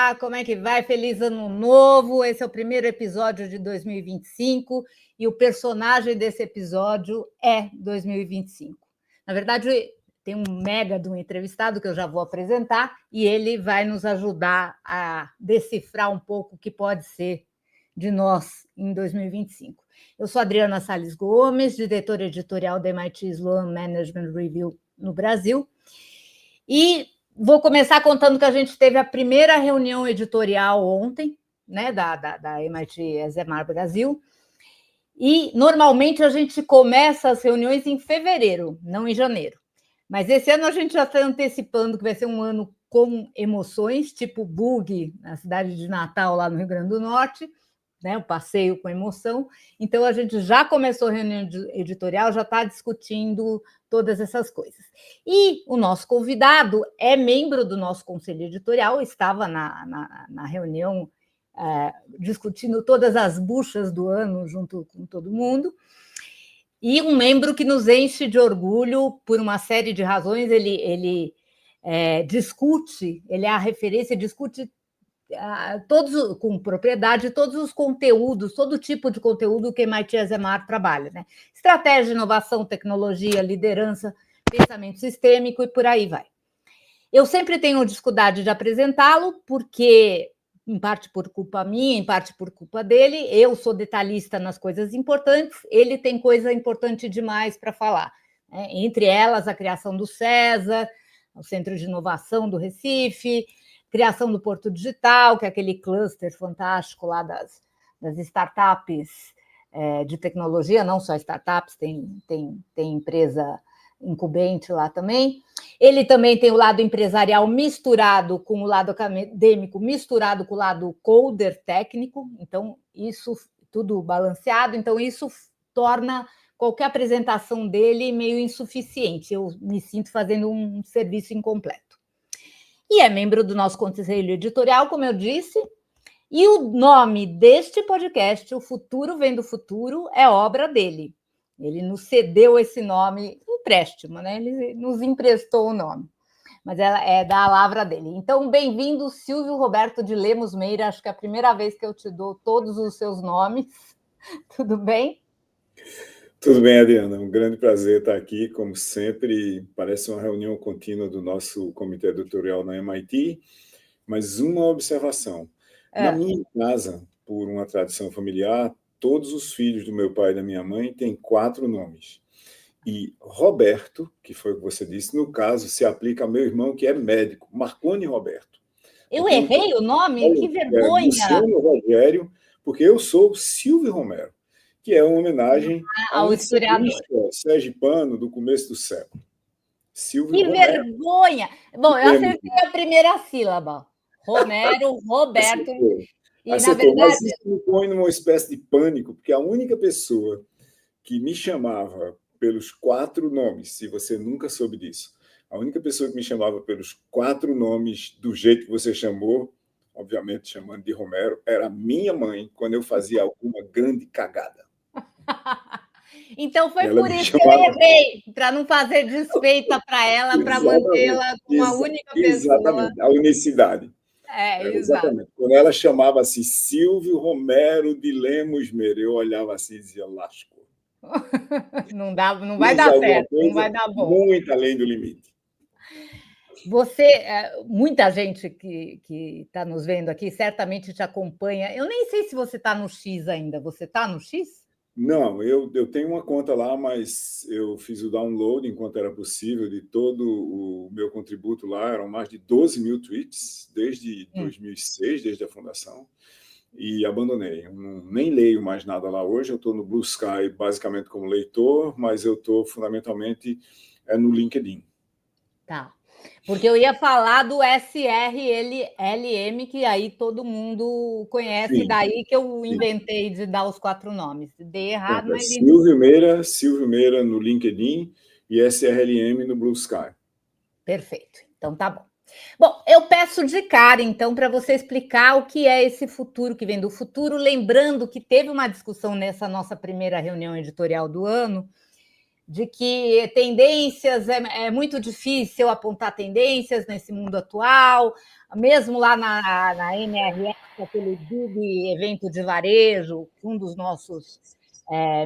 Olá, como é que vai? Feliz Ano Novo! Esse é o primeiro episódio de 2025 e o personagem desse episódio é 2025. Na verdade, tem um mega de um entrevistado que eu já vou apresentar e ele vai nos ajudar a decifrar um pouco o que pode ser de nós em 2025. Eu sou Adriana Salles Gomes, diretora editorial da MIT Sloan Management Review no Brasil, e vou começar contando que a gente teve a primeira reunião editorial ontem, né, da MIT ESMAR Brasil, e normalmente a gente começa as reuniões em fevereiro, não em janeiro. Mas esse ano a gente já está antecipando que vai ser um ano com emoções, tipo bug na cidade de Natal, lá no Rio Grande do Norte, né, o passeio com emoção. Então, a gente já começou a reunião editorial, já está discutindo todas essas coisas. E o nosso convidado é membro do nosso conselho editorial, estava na reunião discutindo todas as buchas do ano junto com todo mundo, e um membro que nos enche de orgulho por uma série de razões. Ele discute, ele é a referência, discute todos com propriedade, todos os conteúdos, todo tipo de conteúdo que MIT ESMAR trabalha, né? Estratégia, inovação, tecnologia, liderança, pensamento sistêmico e por aí vai. Eu sempre tenho dificuldade de apresentá-lo, porque, em parte por culpa minha, em parte por culpa dele, eu sou detalhista nas coisas importantes, ele tem coisa importante demais para falar, né? Entre elas, a criação do CESA, o Centro de Inovação do Recife, criação do Porto Digital, que é aquele cluster fantástico lá das startups de tecnologia, não só startups, tem empresa incumbente lá também. Ele também tem o lado empresarial misturado com o lado acadêmico, misturado com o lado coder técnico, então isso tudo balanceado, então isso torna qualquer apresentação dele meio insuficiente, eu me sinto fazendo um serviço incompleto. E é membro do nosso conselho editorial, como eu disse, e o nome deste podcast, O Futuro Vem do Futuro, é obra dele. Ele nos cedeu esse nome, empréstimo, né? Ele nos emprestou o nome, mas ela é da lavra dele. Então, bem-vindo, Silvio Roberto de Lemos Meira, acho que é a primeira vez que eu te dou todos os seus nomes. Tudo bem? Tudo bem, Adriana. Um grande prazer estar aqui, como sempre. Parece uma reunião contínua do nosso comitê editorial na MIT, mas uma observação. Na minha casa, por uma tradição familiar, todos os filhos do meu pai e da minha mãe têm 4 nomes. E Roberto, que foi o que você disse, no caso, se aplica ao meu irmão, que é médico, Marconi Roberto. Eu errei o nome? Que vergonha! Luciano Rogério, porque eu sou Silvio Romero, que é uma homenagem ao historiador sergipano do começo do século. Silvio que Romero. Vergonha! Bom, eu acertei a primeira sílaba. Romero, Roberto. E, na verdade, mas isso me põe numa espécie de pânico, porque a única pessoa que me chamava pelos 4 nomes, se você nunca soube disso, a única pessoa que me chamava pelos 4 nomes do jeito que você chamou, obviamente chamando de Romero, era minha mãe, quando eu fazia alguma grande cagada. Então foi por isso que eu errei, para não fazer desfeita para ela, para mantê-la com uma única pessoa. Exatamente, a unicidade. Exatamente. Quando ela chamava assim, Silvio Romero de Lemos Meira, eu olhava assim e dizia, lascou. Não vai dar certo, não vai dar bom. Muito além do limite. Muita gente que está nos vendo aqui certamente te acompanha. Eu nem sei se você está no X ainda. Você está no X? Não, eu tenho uma conta lá, mas eu fiz o download enquanto era possível de todo o meu contributo lá. Eram mais de 12 mil tweets desde 2006, desde a fundação, e abandonei. Eu nem leio mais nada lá hoje. Eu estou no Blue Sky basicamente como leitor, mas eu estou fundamentalmente no LinkedIn. Tá. Porque eu ia falar do SRLM, que aí todo mundo conhece. Sim. Daí que eu inventei de dar os 4 nomes. Dei errado, mas... Silvio Meira no LinkedIn e SRLM no Blue Sky. Perfeito. Então tá bom. Bom, eu peço de cara, então, para você explicar o que é esse futuro que vem do futuro, lembrando que teve uma discussão nessa nossa primeira reunião editorial do ano de que tendências é muito difícil apontar tendências nesse mundo atual, mesmo lá na NRF, aquele big evento de varejo, um dos nossos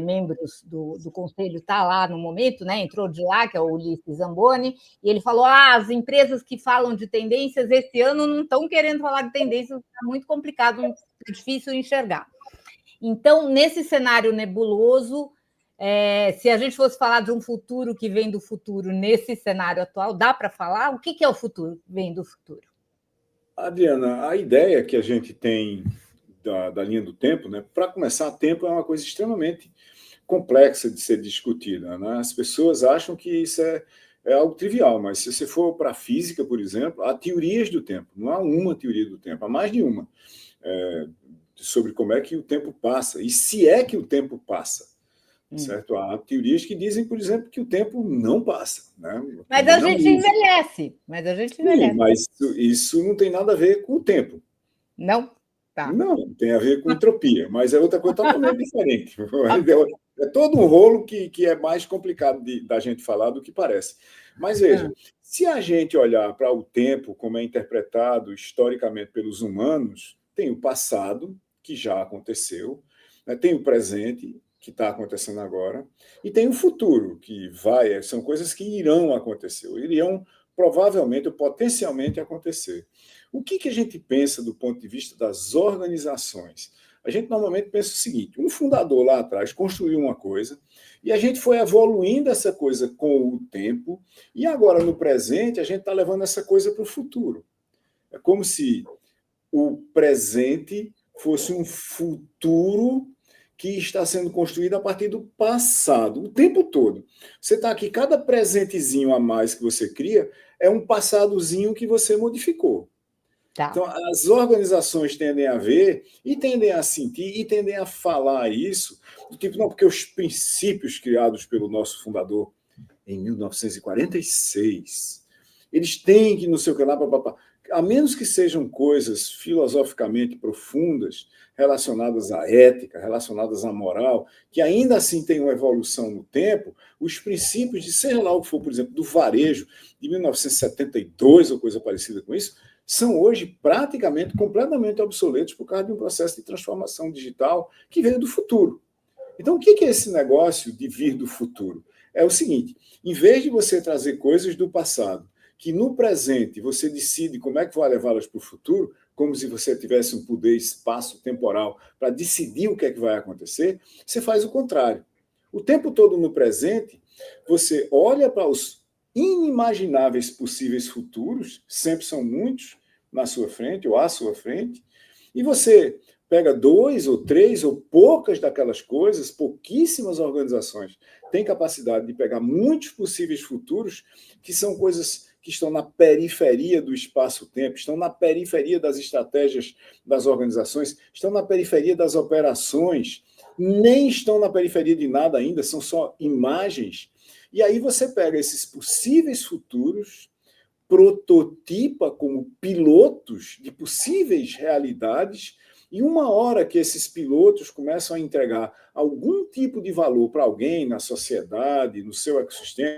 membros do conselho está lá no momento, né? Entrou de lá, que é o Ulisses Zamboni, e ele falou: as empresas que falam de tendências esse ano não estão querendo falar de tendências, está muito complicado, é difícil enxergar. Então, nesse cenário nebuloso, se a gente fosse falar de um futuro que vem do futuro nesse cenário atual, dá para falar? O que é o futuro que vem do futuro? Adriana, a ideia que a gente tem da linha do tempo, né? Para começar, tempo é uma coisa extremamente complexa de ser discutida, né? As pessoas acham que isso é algo trivial, mas se você for para a física, por exemplo, há teorias do tempo, não há uma teoria do tempo, há mais de uma, sobre como é que o tempo passa, e se é que o tempo passa. Certo? Há teorias que dizem, por exemplo, que o tempo não passa. Né? Mas a gente envelhece. Sim, mas isso não tem nada a ver com o tempo. Não? Tá. Não, tem a ver com entropia, mas é outra coisa totalmente diferente. É todo um rolo que é mais complicado da gente falar do que parece. Mas veja, se a gente olhar para o tempo como é interpretado historicamente pelos humanos, tem o passado, que já aconteceu, né? Tem o presente, que está acontecendo agora, e tem o futuro, que são coisas que irão acontecer, ou iriam provavelmente ou potencialmente acontecer. O que a gente pensa do ponto de vista das organizações? A gente normalmente pensa o seguinte: um fundador lá atrás construiu uma coisa, e a gente foi evoluindo essa coisa com o tempo, e agora, no presente, a gente está levando essa coisa para o futuro. É como se o presente fosse um futuro que está sendo construído a partir do passado, o tempo todo. Você está aqui, cada presentezinho a mais que você cria é um passadozinho que você modificou. Tá. Então, as organizações tendem a ver, e tendem a sentir, e tendem a falar isso, do tipo, não, porque os princípios criados pelo nosso fundador em 1946, eles têm que não sei o que lá, papapá. A menos que sejam coisas filosoficamente profundas, relacionadas à ética, relacionadas à moral, que ainda assim tem uma evolução no tempo, os princípios de seja lá o que for, por exemplo, do varejo de 1972 ou coisa parecida com isso, são hoje praticamente completamente obsoletos por causa de um processo de transformação digital que veio do futuro. Então, o que é esse negócio de vir do futuro? É o seguinte: em vez de você trazer coisas do passado, que no presente você decide como é que vai levá-las para o futuro, como se você tivesse um poder espaço-temporal para decidir o que é que vai acontecer, você faz o contrário. O tempo todo no presente, você olha para os inimagináveis possíveis futuros, sempre são muitos na sua frente ou à sua frente, e você pega 2 ou 3 ou poucas daquelas coisas, pouquíssimas organizações têm capacidade de pegar muitos possíveis futuros, que são coisas que estão na periferia do espaço-tempo, estão na periferia das estratégias das organizações, estão na periferia das operações, nem estão na periferia de nada ainda, são só imagens. E aí você pega esses possíveis futuros, prototipa como pilotos de possíveis realidades, e uma hora que esses pilotos começam a entregar algum tipo de valor para alguém na sociedade, no seu ecossistema,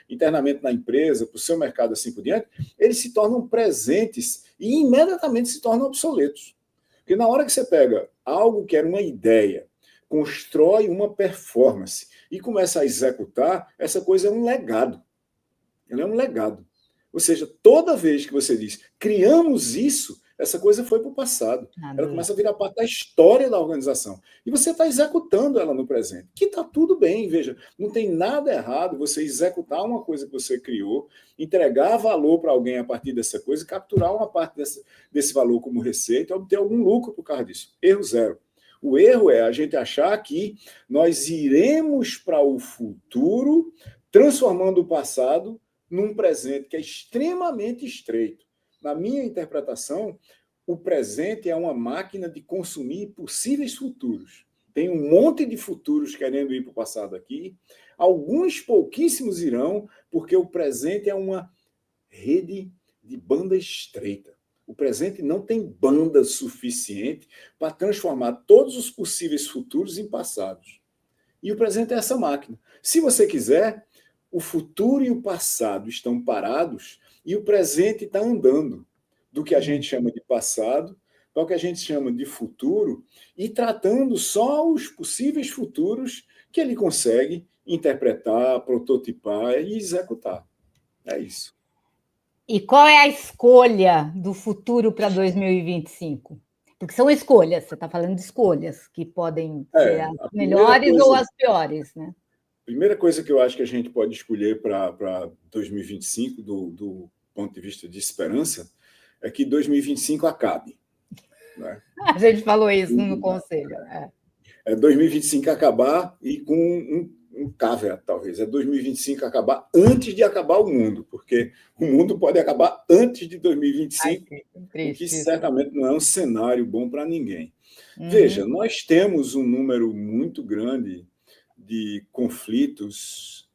internamente na empresa, para o seu mercado, assim por diante, eles se tornam presentes e imediatamente se tornam obsoletos. Porque na hora que você pega algo que era uma ideia, constrói uma performance e começa a executar, essa coisa é um legado. Ela é um legado. Ou seja, toda vez que você diz criamos isso, essa coisa foi para o passado. Ela começa a virar parte da história da organização. E você está executando ela no presente. Que está tudo bem, veja. Não tem nada errado você executar uma coisa que você criou, entregar valor para alguém a partir dessa coisa, capturar uma parte desse valor como receita e obter algum lucro por causa disso. Erro zero. O erro é a gente achar que nós iremos para o futuro transformando o passado num presente que é extremamente estreito. Na minha interpretação, o presente é uma máquina de consumir possíveis futuros. Tem um monte de futuros querendo ir para o passado aqui. Alguns pouquíssimos irão, porque o presente é uma rede de banda estreita. O presente não tem banda suficiente para transformar todos os possíveis futuros em passados. E o presente é essa máquina. Se você quiser, o futuro e o passado estão parados e o presente está andando do que a gente chama de passado para o que a gente chama de futuro e tratando só os possíveis futuros que ele consegue interpretar, prototipar e executar. É isso. E qual é a escolha do futuro para 2025? Porque são escolhas, você está falando de escolhas, que podem ser as melhores ou as piores, né? A primeira coisa que eu acho que a gente pode escolher para 2025, do ponto de vista de esperança, é que 2025 acabe. Né? A gente falou isso no conselho. 2025 acabar e com um caveat, talvez. 2025 acabar antes de acabar o mundo, porque o mundo pode acabar antes de 2025, o que certamente não é um cenário bom para ninguém. Veja, nós temos um número muito grande de conflitos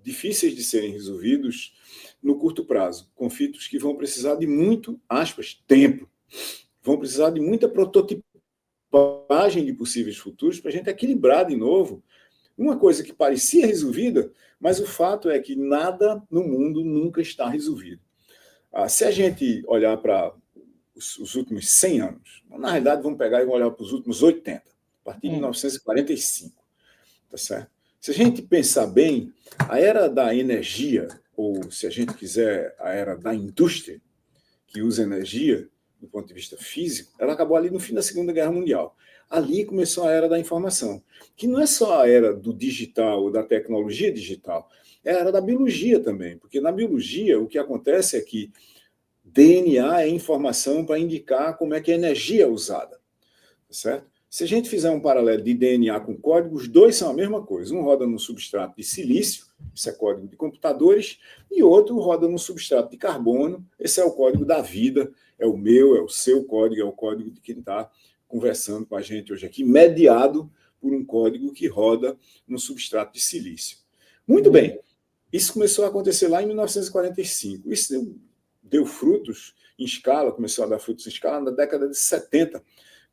difíceis de serem resolvidos no curto prazo. Conflitos que vão precisar de muito, aspas, tempo. Vão precisar de muita prototipagem de possíveis futuros para a gente equilibrar de novo uma coisa que parecia resolvida, mas o fato é que nada no mundo nunca está resolvido. Se a gente olhar para os últimos 100 anos, na realidade, vamos pegar e olhar para os últimos 80, a partir de 1945, tá certo? Se a gente pensar bem, a era da energia, ou se a gente quiser, a era da indústria, que usa energia do ponto de vista físico, ela acabou ali no fim da Segunda Guerra Mundial. Ali começou a era da informação, que não é só a era do digital ou da tecnologia digital, é a era da biologia também, porque na biologia o que acontece é que DNA é informação para indicar como é que a energia é usada, certo? Se a gente fizer um paralelo de DNA com código, os dois são a mesma coisa. Um roda no substrato de silício, isso é código de computadores, e outro roda no substrato de carbono, esse é o código da vida, é o meu, é o seu código, é o código de quem está conversando com a gente hoje aqui, mediado por um código que roda no substrato de silício. Muito bem, isso começou a acontecer lá em 1945. Isso deu frutos em escala, começou a dar frutos em escala na década de 70,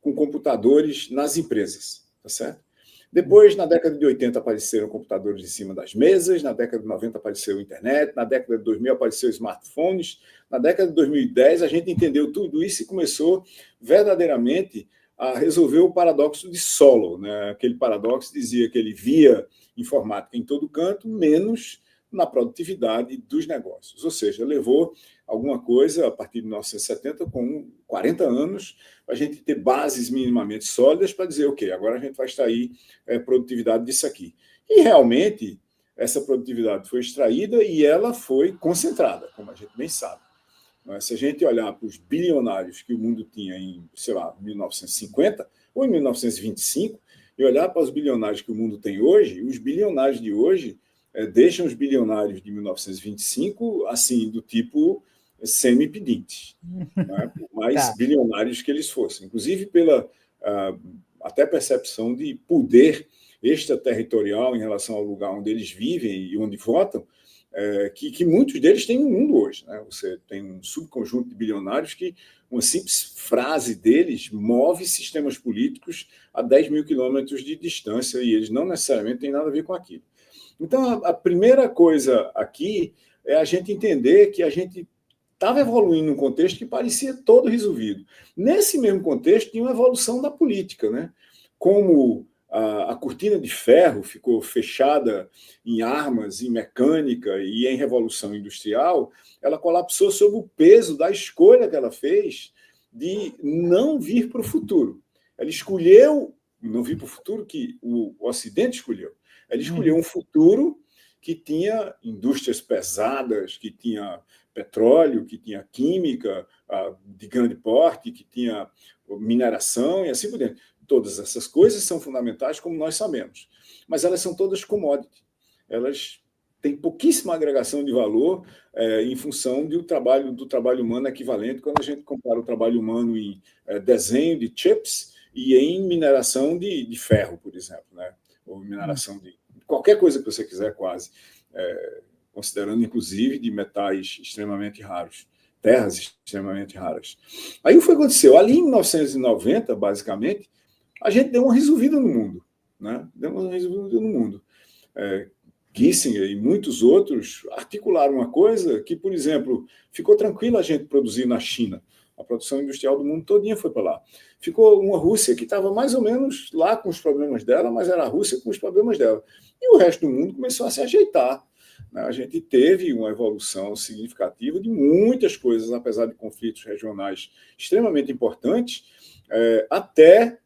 com computadores nas empresas, tá certo? Depois, na década de 80, apareceram computadores em cima das mesas, na década de 90 apareceu a internet, na década de 2000 apareceu smartphones, na década de 2010 a gente entendeu tudo isso e começou verdadeiramente a resolver o paradoxo de Solow, né? Aquele paradoxo dizia que ele via informática em todo canto, menos na produtividade dos negócios. Ou seja, levou alguma coisa, a partir de 1970, com 40 anos, para a gente ter bases minimamente sólidas para dizer, ok, agora a gente vai extrair produtividade disso aqui. E realmente, essa produtividade foi extraída e ela foi concentrada, como a gente bem sabe. Mas se a gente olhar para os bilionários que o mundo tinha em, sei lá, 1950 ou em 1925, e olhar para os bilionários que o mundo tem hoje, os bilionários de hoje deixam os bilionários de 1925 assim, do tipo semi-pedintes, né? Por mais bilionários que eles fossem. Inclusive pela até percepção de poder extraterritorial em relação ao lugar onde eles vivem e onde votam, que muitos deles têm no mundo hoje. Né? Você tem um subconjunto de bilionários que uma simples frase deles move sistemas políticos a 10 mil quilômetros de distância e eles não necessariamente têm nada a ver com aquilo. Então, a primeira coisa aqui é a gente entender que a gente estava evoluindo num contexto que parecia todo resolvido. Nesse mesmo contexto, tinha uma evolução da política, né? Como a cortina de ferro ficou fechada em armas, em mecânica e em revolução industrial, ela colapsou sob o peso da escolha que ela fez de não vir para o futuro. Ela escolheu não vir para o futuro que o Ocidente escolheu. Ela escolheu um futuro que tinha indústrias pesadas, que tinha petróleo, que tinha química de grande porte, que tinha mineração e assim por diante. Todas essas coisas são fundamentais, como nós sabemos, mas elas são todas commodity. Elas têm pouquíssima agregação de valor em função do trabalho humano equivalente quando a gente compara o trabalho humano em desenho de chips e em mineração de ferro, por exemplo, né? Ou mineração de qualquer coisa que você quiser, quase, considerando, inclusive, de metais extremamente raros, terras extremamente raras. Aí o que aconteceu? Ali em 1990, basicamente, a gente deu uma resolvida no mundo. né? Demos uma resolvida no mundo. Kissinger e muitos outros articularam uma coisa que, por exemplo, ficou tranquilo a gente produzir na China. A produção industrial do mundo todinha foi para lá. Ficou uma Rússia que estava mais ou menos lá com os problemas dela, mas era a Rússia com os problemas dela. E o resto do mundo começou a se ajeitar. A gente teve uma evolução significativa de muitas coisas, apesar de conflitos regionais extremamente importantes, até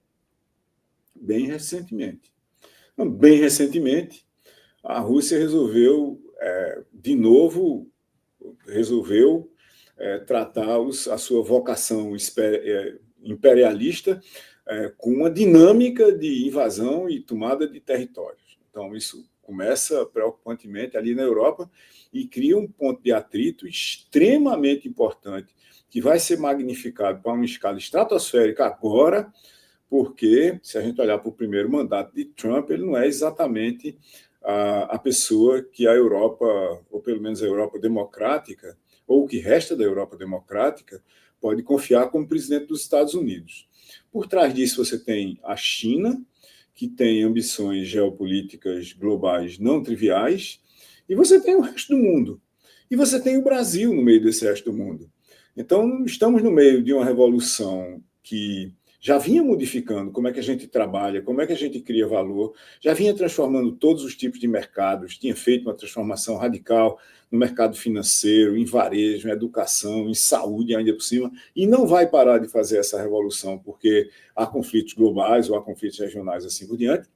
bem recentemente. Bem recentemente, a Rússia resolveu, de novo, tratar a sua vocação imperialista com uma dinâmica de invasão e tomada de territórios. Então, isso começa preocupantemente ali na Europa e cria um ponto de atrito extremamente importante, que vai ser magnificado para uma escala estratosférica agora, porque, se a gente olhar para o primeiro mandato de Trump, ele não é exatamente a pessoa que a Europa, ou pelo menos a Europa democrática, ou o que resta da Europa democrática, pode confiar como presidente dos Estados Unidos. Por trás disso, você tem a China, que tem ambições geopolíticas globais não triviais, e você tem o resto do mundo. E você tem o Brasil no meio desse resto do mundo. Então, estamos no meio de uma revolução que já vinha modificando como é que a gente trabalha, como é que a gente cria valor, já vinha transformando todos os tipos de mercados, tinha feito uma transformação radical no mercado financeiro, em varejo, em educação, em saúde ainda por cima, e não vai parar de fazer essa revolução, porque há conflitos globais ou há conflitos regionais assim por diante.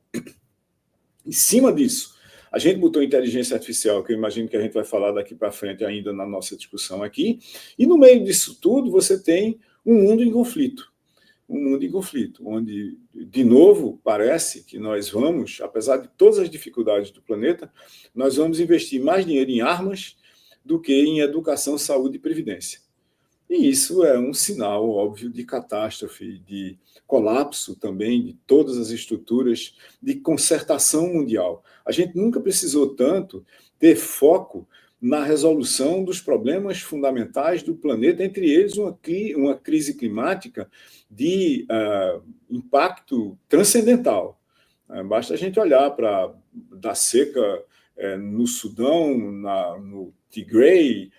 Em cima disso, a gente botou inteligência artificial, que eu imagino que a gente vai falar daqui para frente ainda na nossa discussão aqui, e no meio disso tudo você tem um mundo em conflito. Um mundo em conflito, onde, de novo, parece que nós vamos, apesar de todas as dificuldades do planeta, nós vamos investir mais dinheiro em armas do que em educação, saúde e previdência. E isso é um sinal óbvio de catástrofe, de colapso também de todas as estruturas de concertação mundial. A gente nunca precisou tanto ter foco na resolução dos problemas fundamentais do planeta, entre eles uma crise climática de impacto transcendental. Basta a gente olhar para da seca no Sudão, no Tigray,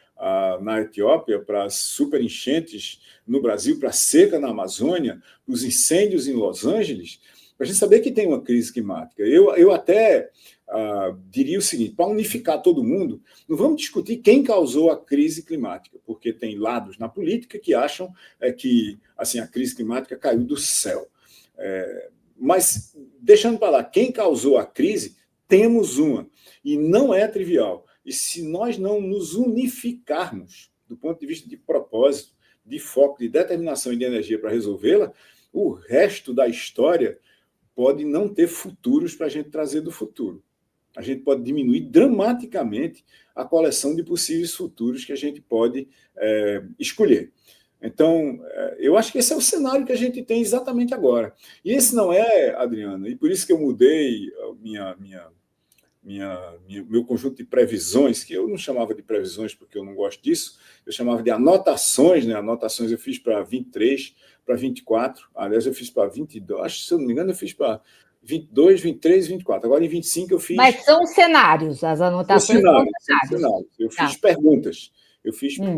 na Etiópia, para as superenchentes no Brasil, para a seca na Amazônia, os incêndios em Los Angeles, para a gente saber que tem uma crise climática. Eu até diria o seguinte, para unificar todo mundo, não vamos discutir quem causou a crise climática, porque tem lados na política que acham que assim, a crise climática caiu do céu. Mas, deixando para lá, quem causou a crise, temos uma, e não é trivial. E se nós não nos unificarmos do ponto de vista de propósito, de foco, de determinação e de energia para resolvê-la, o resto da história pode não ter futuros para a gente trazer do futuro. A gente pode diminuir dramaticamente a coleção de possíveis futuros que a gente pode escolher. Então, eu acho que esse é o cenário que a gente tem exatamente agora. E esse não é, Adriana, e por isso que eu mudei meu conjunto de previsões, que eu não chamava de previsões porque eu não gosto disso, eu chamava de anotações, né? Anotações eu fiz para 23, para 24, aliás, eu fiz para 22, acho que, se eu não me engano, eu fiz para 22, 23 e 24. Agora, em 25, eu fiz... Mas são cenários, as anotações são cenários. Eu fiz perguntas.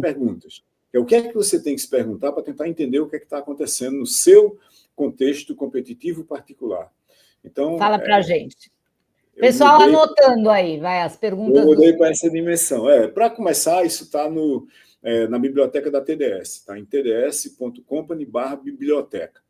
Perguntas. O que é que você tem que se perguntar para tentar entender o que é que está acontecendo no seu contexto competitivo particular. Então, fala para a gente. Pessoal anotando aí, vai, as perguntas. Eu mudei para essa dimensão. Para começar, isso está na biblioteca da TDS, está em tds.company/biblioteca.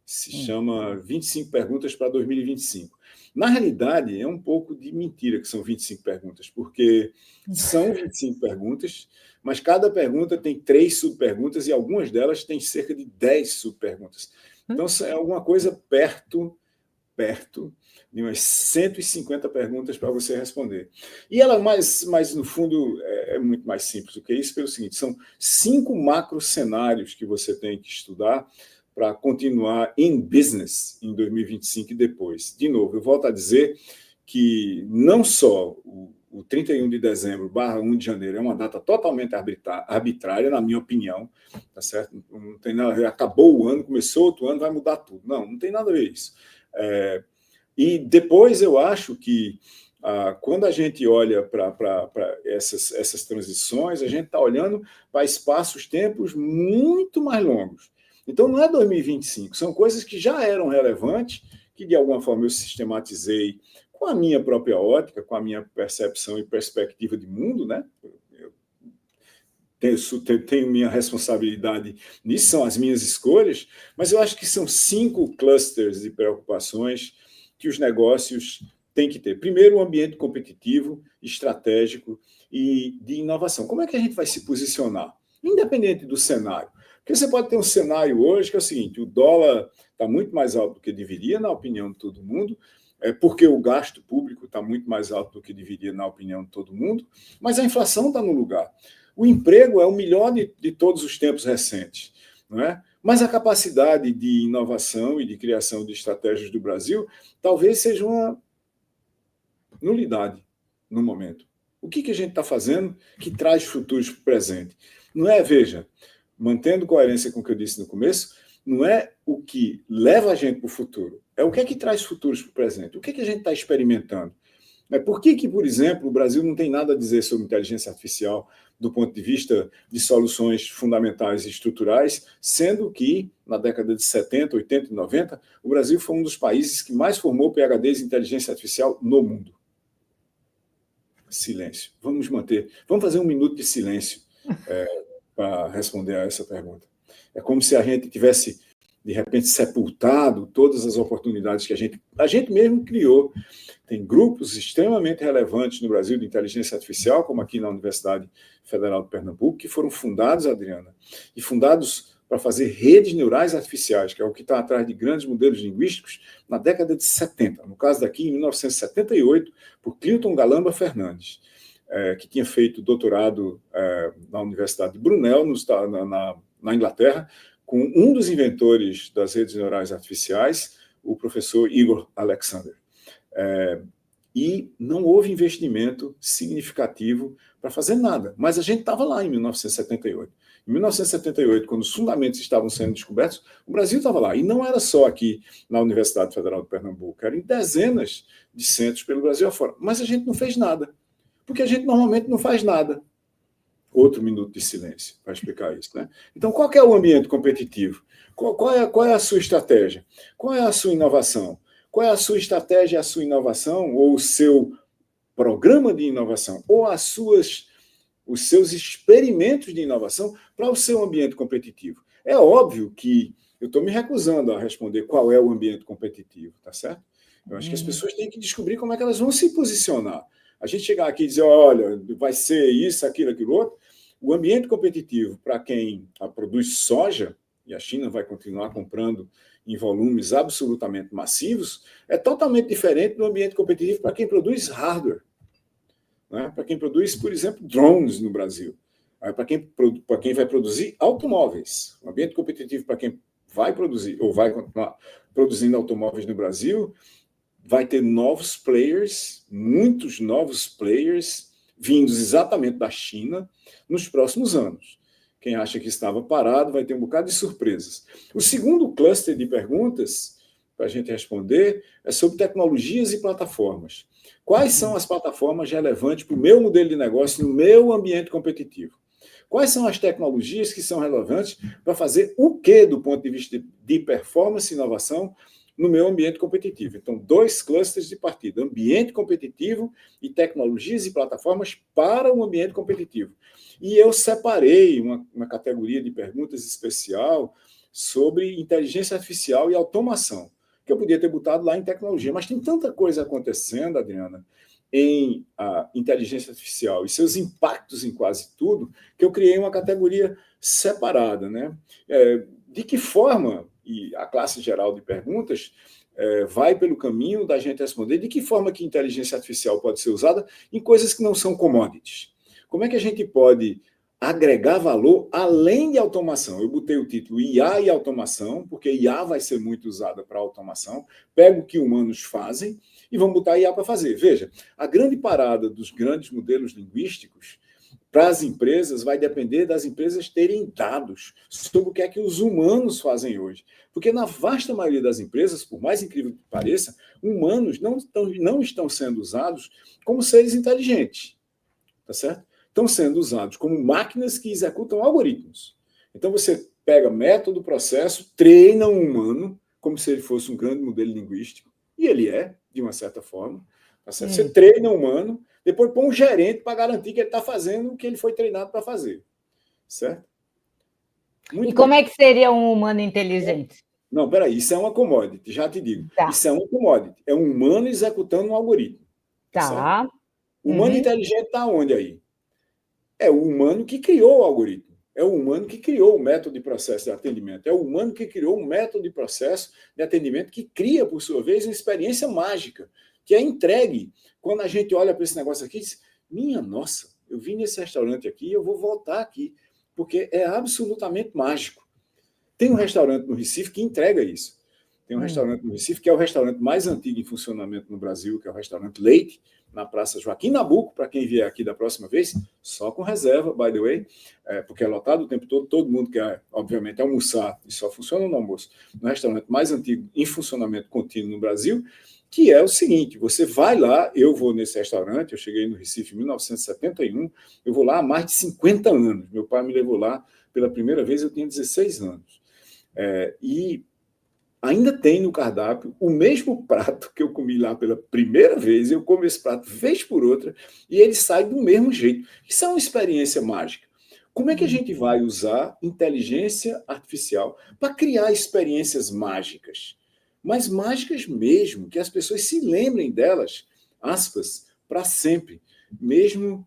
Se chama 25 perguntas para 2025. Na realidade, é um pouco de mentira que são 25 perguntas, porque são 25 perguntas, mas cada pergunta tem 3 subperguntas e algumas delas têm cerca de 10 subperguntas. Então, é alguma coisa perto de umas 150 perguntas para você responder. E ela, mas no fundo, é muito mais simples do que isso, pelo seguinte, são 5 macro cenários que você tem que estudar para continuar em business em 2025 e depois. De novo, eu volto a dizer que não só o 31 de dezembro /1 de janeiro é uma data totalmente arbitrária, na minha opinião, tá certo? Não tem nada a ver, acabou o ano, começou outro ano, vai mudar tudo. Não tem nada a ver isso. E depois eu acho que, quando a gente olha para essas transições, a gente está olhando para espaços-tempos muito mais longos. Então, não é 2025, são coisas que já eram relevantes, que de alguma forma eu sistematizei com a minha própria ótica, com a minha percepção e perspectiva de mundo, né? Tenho minha responsabilidade nisso, são as minhas escolhas, mas eu acho que são 5 clusters de preocupações que os negócios têm que ter. Primeiro, um ambiente competitivo, estratégico e de inovação. Como é que a gente vai se posicionar? Independente do cenário. Porque você pode ter um cenário hoje que é o seguinte: o dólar está muito mais alto do que deveria, na opinião de todo mundo, porque o gasto público está muito mais alto do que deveria, na opinião de todo mundo, mas a inflação está no lugar. O emprego é o melhor de todos os tempos recentes, não é? Mas a capacidade de inovação e de criação de estratégias do Brasil talvez seja uma nulidade no momento. O que a gente está fazendo que traz futuros para o presente? Não é, veja, mantendo coerência com o que eu disse no começo, não é o que leva a gente para o futuro, é o que é que traz futuros para o presente. O que a gente está experimentando? Por que, por exemplo, o Brasil não tem nada a dizer sobre inteligência artificial do ponto de vista de soluções fundamentais e estruturais, sendo que, na década de 70, 80 e 90, o Brasil foi um dos países que mais formou PhDs em inteligência artificial no mundo? Silêncio. Vamos fazer um minuto de silêncio para responder a essa pergunta. É como se a gente tivesse, de repente, sepultado todas as oportunidades que a gente mesmo criou. Tem grupos extremamente relevantes no Brasil de inteligência artificial, como aqui na Universidade Federal de Pernambuco, que foram fundados, Adriana, e fundados para fazer redes neurais artificiais, que é o que está atrás de grandes modelos linguísticos, na década de 70. No caso daqui, em 1978, por Clinton Galamba Fernandes, que tinha feito doutorado na Universidade de Brunel, na Inglaterra, com um dos inventores das redes neurais artificiais, o professor Igor Alexander. E não houve investimento significativo para fazer nada. Mas a gente estava lá em 1978. Em 1978, quando os fundamentos estavam sendo descobertos, o Brasil estava lá. E não era só aqui na Universidade Federal de Pernambuco, era em dezenas de centros pelo Brasil afora. Mas a gente não fez nada, porque a gente normalmente não faz nada. Outro minuto de silêncio para explicar isso, né? Então, qual que é o ambiente competitivo? Qual é a sua estratégia? Qual é a sua inovação? Qual é a sua estratégia, a sua inovação, ou o seu programa de inovação, ou os seus experimentos de inovação para o seu ambiente competitivo? É óbvio que eu estou me recusando a responder qual é o ambiente competitivo, tá certo? Eu acho que as pessoas têm que descobrir como é que elas vão se posicionar. A gente chegar aqui e dizer, olha, vai ser isso, aquilo, aquilo outro. O ambiente competitivo para quem produz soja, e a China vai continuar comprando em volumes absolutamente massivos, é totalmente diferente do ambiente competitivo para quem produz hardware. Né? Para quem produz, por exemplo, drones no Brasil. Para quem vai produzir automóveis. O ambiente competitivo para quem vai produzir, ou vai continuar produzindo automóveis no Brasil, vai ter novos players, muitos novos players, vindos exatamente da China, nos próximos anos. Quem acha que estava parado vai ter um bocado de surpresas. O segundo cluster de perguntas, para a gente responder, é sobre tecnologias e plataformas. Quais são as plataformas relevantes para o meu modelo de negócio no meu ambiente competitivo? Quais são as tecnologias que são relevantes para fazer o quê do ponto de vista de performance e inovação no meu ambiente competitivo? Então, 2 clusters de partida, ambiente competitivo e tecnologias e plataformas para o ambiente competitivo. E eu separei uma categoria de perguntas especial sobre inteligência artificial e automação, que eu podia ter botado lá em tecnologia, mas tem tanta coisa acontecendo, Adriana, em inteligência artificial e seus impactos em quase tudo, que eu criei uma categoria separada, né? De que forma, e a classe geral de perguntas vai pelo caminho da gente responder, de que forma que inteligência artificial pode ser usada em coisas que não são commodities? Como é que a gente pode agregar valor além de automação? Eu botei o título IA e automação, porque IA vai ser muito usada para automação. Pega o que humanos fazem e vamos botar IA para fazer. Veja, a grande parada dos grandes modelos linguísticos para as empresas vai depender das empresas terem dados sobre o que é que os humanos fazem hoje. Porque na vasta maioria das empresas, por mais incrível que pareça, humanos não estão sendo usados como seres inteligentes, tá certo? Estão sendo usados como máquinas que executam algoritmos. Então você pega método, processo, treina um humano como se ele fosse um grande modelo linguístico, e ele é, de uma certa forma, tá certo? Você treina um humano, depois põe um gerente para garantir que ele está fazendo o que ele foi treinado para fazer. Certo? Muito como é que seria um humano inteligente? Não, peraí, isso é uma commodity, já te digo. Tá. Isso é uma commodity. É um humano executando um algoritmo. Tá. O humano inteligente está onde aí? É o humano que criou o algoritmo. É o humano que criou o método de processo de atendimento. É o humano que criou um método de processo de atendimento que cria, por sua vez, uma experiência mágica, que é entregue. Quando a gente olha para esse negócio aqui, diz, minha nossa, eu vim nesse restaurante aqui, eu vou voltar aqui, porque é absolutamente mágico. Tem um restaurante no Recife que entrega isso. Tem um restaurante no Recife que é o restaurante mais antigo em funcionamento no Brasil, que é o restaurante Leite, na Praça Joaquim Nabuco, para quem vier aqui da próxima vez, só com reserva, by the way, porque é lotado o tempo todo mundo quer, obviamente, almoçar, e só funciona no almoço, no restaurante mais antigo em funcionamento contínuo no Brasil, que é o seguinte, você vai lá, eu vou nesse restaurante, eu cheguei no Recife em 1971, eu vou lá há mais de 50 anos, meu pai me levou lá pela primeira vez, eu tinha 16 anos, e ainda tem no cardápio o mesmo prato que eu comi lá pela primeira vez, eu como esse prato vez por outra, e ele sai do mesmo jeito. Isso é uma experiência mágica. Como é que a gente vai usar inteligência artificial para criar experiências mágicas? Mas mágicas mesmo, que as pessoas se lembrem delas, aspas, para sempre, mesmo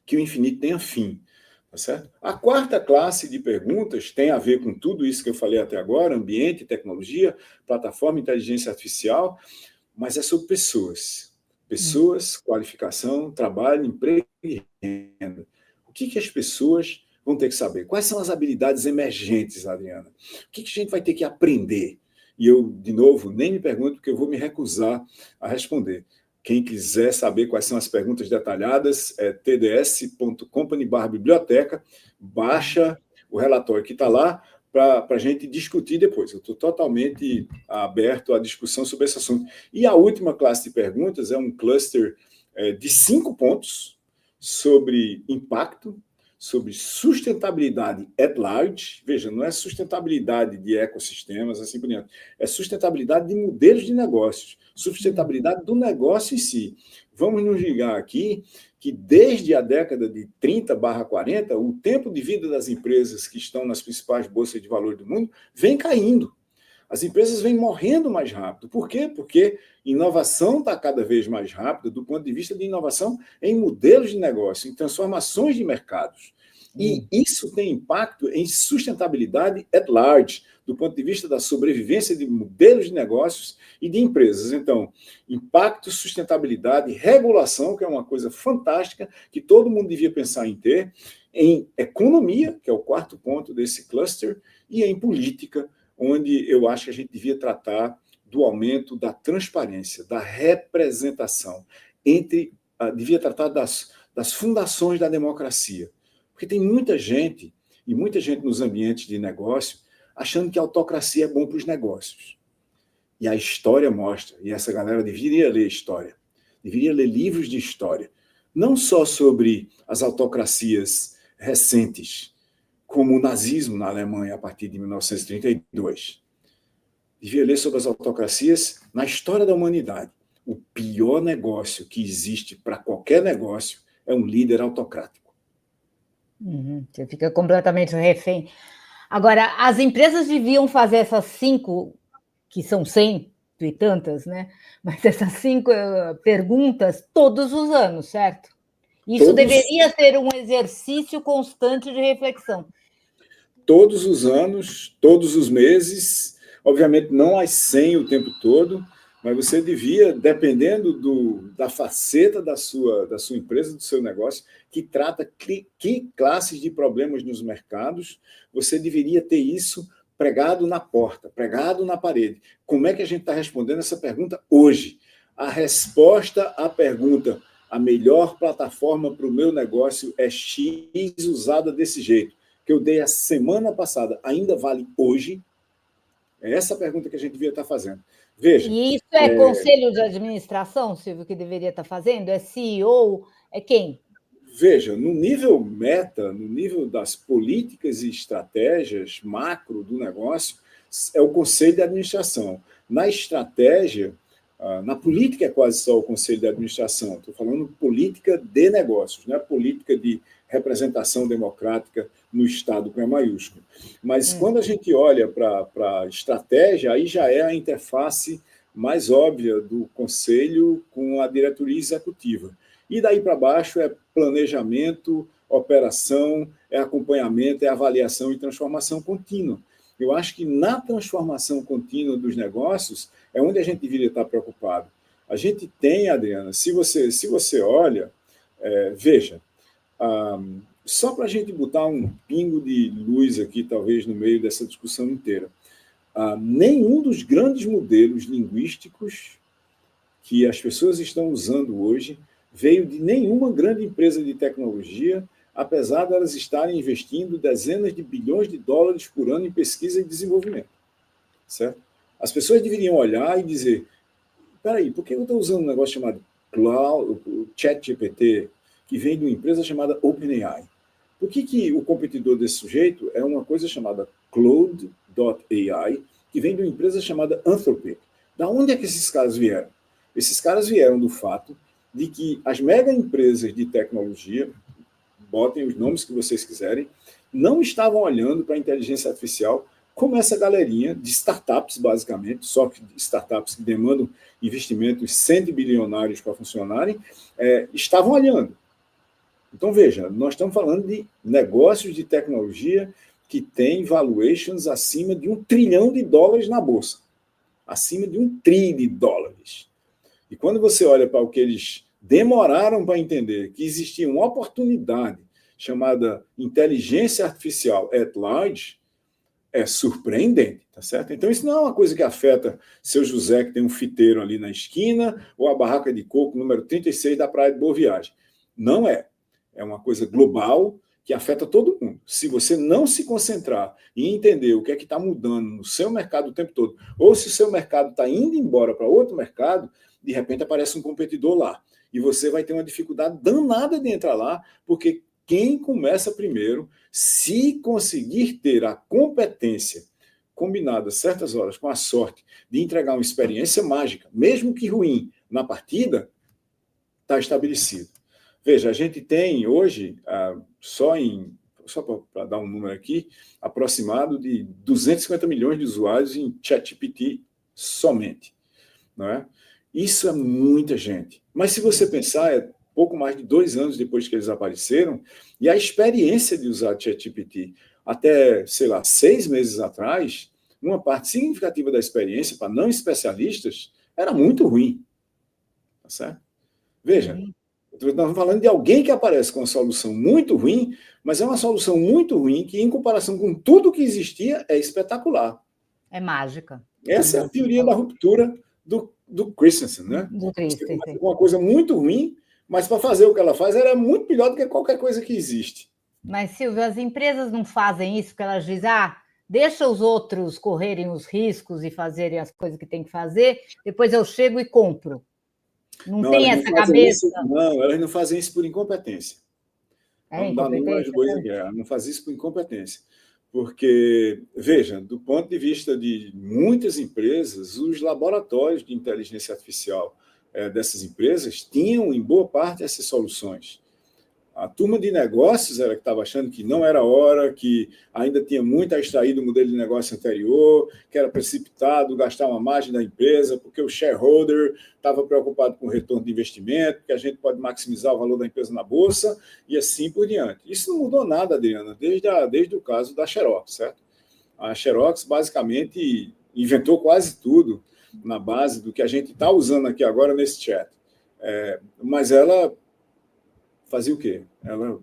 que o infinito tenha fim. Tá certo? A quarta classe de perguntas tem a ver com tudo isso que eu falei até agora, ambiente, tecnologia, plataforma, inteligência artificial, mas é sobre pessoas. Pessoas, qualificação, trabalho, emprego e renda. O que as pessoas vão ter que saber? Quais são as habilidades emergentes, Adriana? O que a gente vai ter que aprender? E eu, de novo, nem me pergunto, porque eu vou me recusar a responder. Quem quiser saber quais são as perguntas detalhadas, é tds.company/biblioteca, baixa o relatório que está lá para a gente discutir depois. Eu estou totalmente aberto à discussão sobre esse assunto. E a última classe de perguntas é um cluster de 5 pontos sobre impacto, sobre sustentabilidade at large. Veja, não é sustentabilidade de ecossistemas, assim por diante. É sustentabilidade de modelos de negócios, sustentabilidade do negócio em si. Vamos nos ligar aqui que desde a década de 30/40, o tempo de vida das empresas que estão nas principais bolsas de valores do mundo vem caindo. As empresas vêm morrendo mais rápido. Por quê? Porque inovação está cada vez mais rápida do ponto de vista de inovação em modelos de negócio, em transformações de mercados. E isso tem impacto em sustentabilidade at large, do ponto de vista da sobrevivência de modelos de negócios e de empresas. Então, impacto, sustentabilidade, regulação, que é uma coisa fantástica, que todo mundo devia pensar em ter, em economia, que é o quarto ponto desse cluster, e em política, onde eu acho que a gente devia tratar do aumento da transparência, da representação, devia tratar das fundações da democracia. Porque tem muita gente, e muita gente nos ambientes de negócio, achando que a autocracia é bom para os negócios. E a história mostra, e essa galera deveria ler história, deveria ler livros de história, não só sobre as autocracias recentes, como o nazismo na Alemanha a partir de 1932. Devia ler sobre as autocracias na história da humanidade. O pior negócio que existe para qualquer negócio é um líder autocrático. Você fica completamente refém. Agora, as empresas deviam fazer essas 5, que são 100 e tantas, né? Mas essas 5 perguntas todos os anos, certo? Isso deveria ser um exercício constante de reflexão. Todos os anos, todos os meses, obviamente não as 100 o tempo todo, mas você devia, dependendo da faceta da sua empresa, do seu negócio, que trata que classes de problemas nos mercados, você deveria ter isso pregado na porta, pregado na parede. Como é que a gente está respondendo essa pergunta hoje? A resposta à pergunta a melhor plataforma para o meu negócio é X usada desse jeito, que eu dei a semana passada, ainda vale hoje? É essa a pergunta que a gente devia estar fazendo. Veja. E isso é conselho de administração, Silvio, que deveria estar fazendo? É CEO? É quem? Veja, no nível meta, no nível das políticas e estratégias macro do negócio, é o conselho de administração. Na estratégia, na política é quase só o conselho de administração. Estou falando política de negócios, não é política de representação democrática no Estado com E maiúsculo. Mas quando a gente olha para a estratégia, aí já é a interface mais óbvia do conselho com a diretoria executiva. E daí para baixo é planejamento, operação, é acompanhamento, é avaliação e transformação contínua. Eu acho que na transformação contínua dos negócios é onde a gente deveria estar preocupado. A gente tem, Adriana, se você olha, veja, só para a gente botar um pingo de luz aqui, talvez, no meio dessa discussão inteira, nenhum dos grandes modelos linguísticos que as pessoas estão usando hoje veio de nenhuma grande empresa de tecnologia, apesar de elas estarem investindo dezenas de bilhões de dólares por ano em pesquisa e desenvolvimento. Certo? As pessoas deveriam olhar e dizer, espera aí, por que eu estou usando um negócio chamado ChatGPT, que vem de uma empresa chamada OpenAI? Por que o competidor desse sujeito é uma coisa chamada Claude.ai, que vem de uma empresa chamada Anthropic? Da onde é que esses caras vieram? Esses caras vieram do fato de que as mega empresas de tecnologia, botem os nomes que vocês quiserem, não estavam olhando para a inteligência artificial como essa galerinha de startups, basicamente, só que startups que demandam investimentos centibilionários para funcionarem, estavam olhando. Então, veja, nós estamos falando de negócios de tecnologia que têm valuations acima de $1 trilhão na Bolsa. Acima de $1 trilhão. E quando você olha para o que eles demoraram para entender, que existia uma oportunidade chamada inteligência artificial at large, é surpreendente, tá certo? Então isso não é uma coisa que afeta seu José, que tem um fiteiro ali na esquina, ou a barraca de coco número 36 da Praia de Boa Viagem. Não é. É uma coisa global que afeta todo mundo. Se você não se concentrar e entender o que é que está mudando no seu mercado o tempo todo, ou se o seu mercado está indo embora para outro mercado, de repente aparece um competidor lá. E você vai ter uma dificuldade danada de entrar lá, porque quem começa primeiro, se conseguir ter a competência combinada certas horas com a sorte de entregar uma experiência mágica, mesmo que ruim, na partida, está estabelecido. Veja, a gente tem hoje, só para dar um número aqui, aproximado de 250 milhões de usuários em ChatGPT somente. Não é? Isso é muita gente. Mas se você pensar, é pouco mais de 2 anos depois que eles apareceram, e a experiência de usar ChatGPT até, 6 meses atrás, uma parte significativa da experiência para não especialistas era muito ruim. Tá certo? Veja, nós estamos falando de alguém que aparece com uma solução muito ruim, mas é uma solução muito ruim que, em comparação com tudo que existia, é espetacular. É mágica. Essa é a teoria da ruptura do Christensen, né? Do Christensen. Uma coisa muito ruim, mas para fazer o que ela faz, ela é muito melhor do que qualquer coisa que existe. Mas, Silvio, as empresas não fazem isso porque elas dizem, deixa os outros correrem os riscos e fazerem as coisas que tem que fazer, depois eu chego e compro. Não tem essa cabeça? Não, elas não fazem isso por incompetência. Vamos dar nome às boas aqui. Elas não fazem isso por incompetência. Porque, veja, do ponto de vista de muitas empresas, os laboratórios de inteligência artificial dessas empresas tinham, em boa parte, essas soluções. A turma de negócios era que estava achando que não era hora, que ainda tinha muito a extrair do modelo de negócio anterior, que era precipitado gastar uma margem da empresa, porque o shareholder estava preocupado com o retorno de investimento, que a gente pode maximizar o valor da empresa na bolsa, e assim por diante. Isso não mudou nada, Adriana, desde o caso da Xerox, certo? A Xerox, basicamente, inventou quase tudo na base do que a gente está usando aqui agora nesse chat. Mas ela fazia o quê? Ela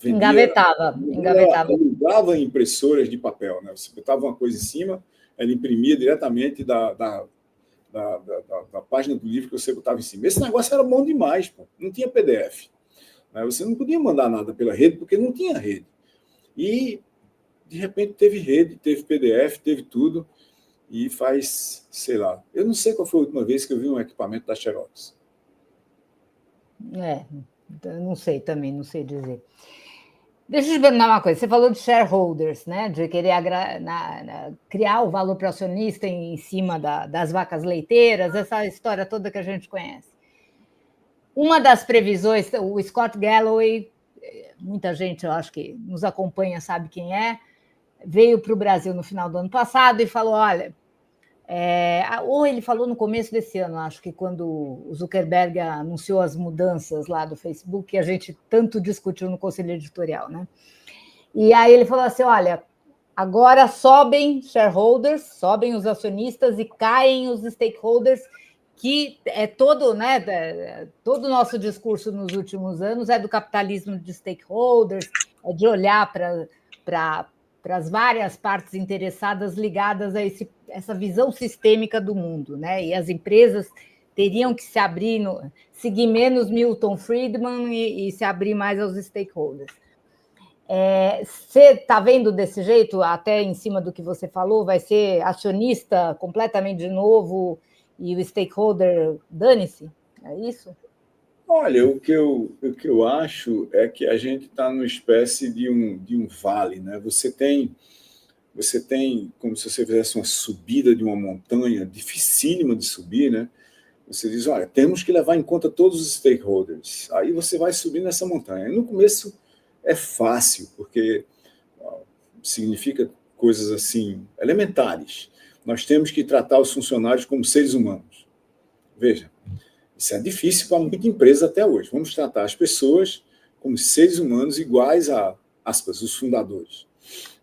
vendia, engavetava. Ela alugava impressoras de papel, né? Você botava uma coisa em cima, ela imprimia diretamente da da página do livro que você botava em cima. Esse negócio era bom demais, pô. Não tinha PDF. Né? Você não podia mandar nada pela rede, porque não tinha rede. E, de repente, teve rede, teve PDF, teve tudo. E faz, sei lá, eu não sei qual foi a última vez que eu vi um equipamento da Xerox. Não sei também, não sei dizer. Deixa eu te perguntar uma coisa. Você falou de shareholders, né? De querer criar o valor para o acionista em cima das vacas leiteiras, essa história toda que a gente conhece. Uma das previsões, o Scott Galloway, muita gente, eu acho que nos acompanha, sabe quem é, veio para o Brasil no final do ano passado e falou, olha, ou ele falou no começo desse ano, acho que quando o Zuckerberg anunciou as mudanças lá do Facebook, que a gente tanto discutiu no conselho editorial, né? E aí ele falou assim, olha, agora sobem shareholders, sobem os acionistas e caem os stakeholders, que é todo, né, todo o nosso discurso nos últimos anos é do capitalismo de stakeholders, é de olhar para as várias partes interessadas ligadas a essa visão sistêmica do mundo, né? E as empresas teriam que se abrir, seguir menos Milton Friedman e se abrir mais aos stakeholders. Você está vendo desse jeito, até em cima do que você falou, vai ser acionista completamente de novo e o stakeholder dane-se? É isso? Olha, o que eu acho é que a gente está numa espécie de um vale, né? Você tem como se você fizesse uma subida de uma montanha dificílima de subir, né? Você diz, olha, temos que levar em conta todos os stakeholders. Aí você vai subir nessa montanha. E no começo é fácil, porque significa coisas assim elementares. Nós temos que tratar os funcionários como seres humanos. Veja, isso é difícil para muita empresa até hoje. Vamos tratar as pessoas como seres humanos iguais a, aspas, os fundadores.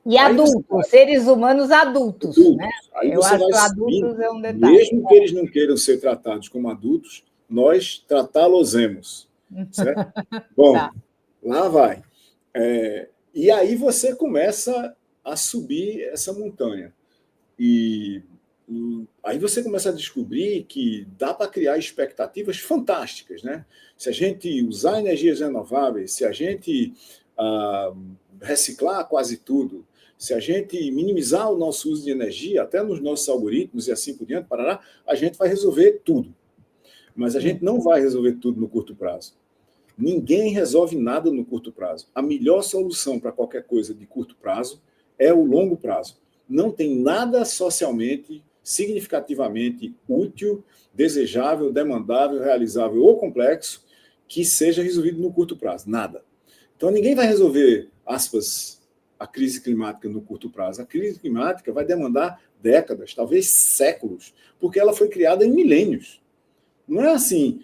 E adultos, seres humanos adultos. Né? Aí eu acho que adultos é um detalhe. Mesmo que eles não queiram ser tratados como adultos, nós tratá-los-emos. Certo? Bom, tá. Lá vai. E aí você começa a subir essa montanha. E aí você começa a descobrir que dá para criar expectativas fantásticas, né? Se a gente usar energias renováveis, se a gente reciclar quase tudo, se a gente minimizar o nosso uso de energia, até nos nossos algoritmos e assim por diante, parará, a gente vai resolver tudo. Mas a gente não vai resolver tudo no curto prazo. Ninguém resolve nada no curto prazo. A melhor solução para qualquer coisa de curto prazo é o longo prazo. Não tem nada socialmente, significativamente útil, desejável, demandável, realizável ou complexo que seja resolvido no curto prazo. Nada. Então, ninguém vai resolver, aspas, a crise climática no curto prazo. A crise climática vai demandar décadas, talvez séculos, porque ela foi criada em milênios. Não é assim,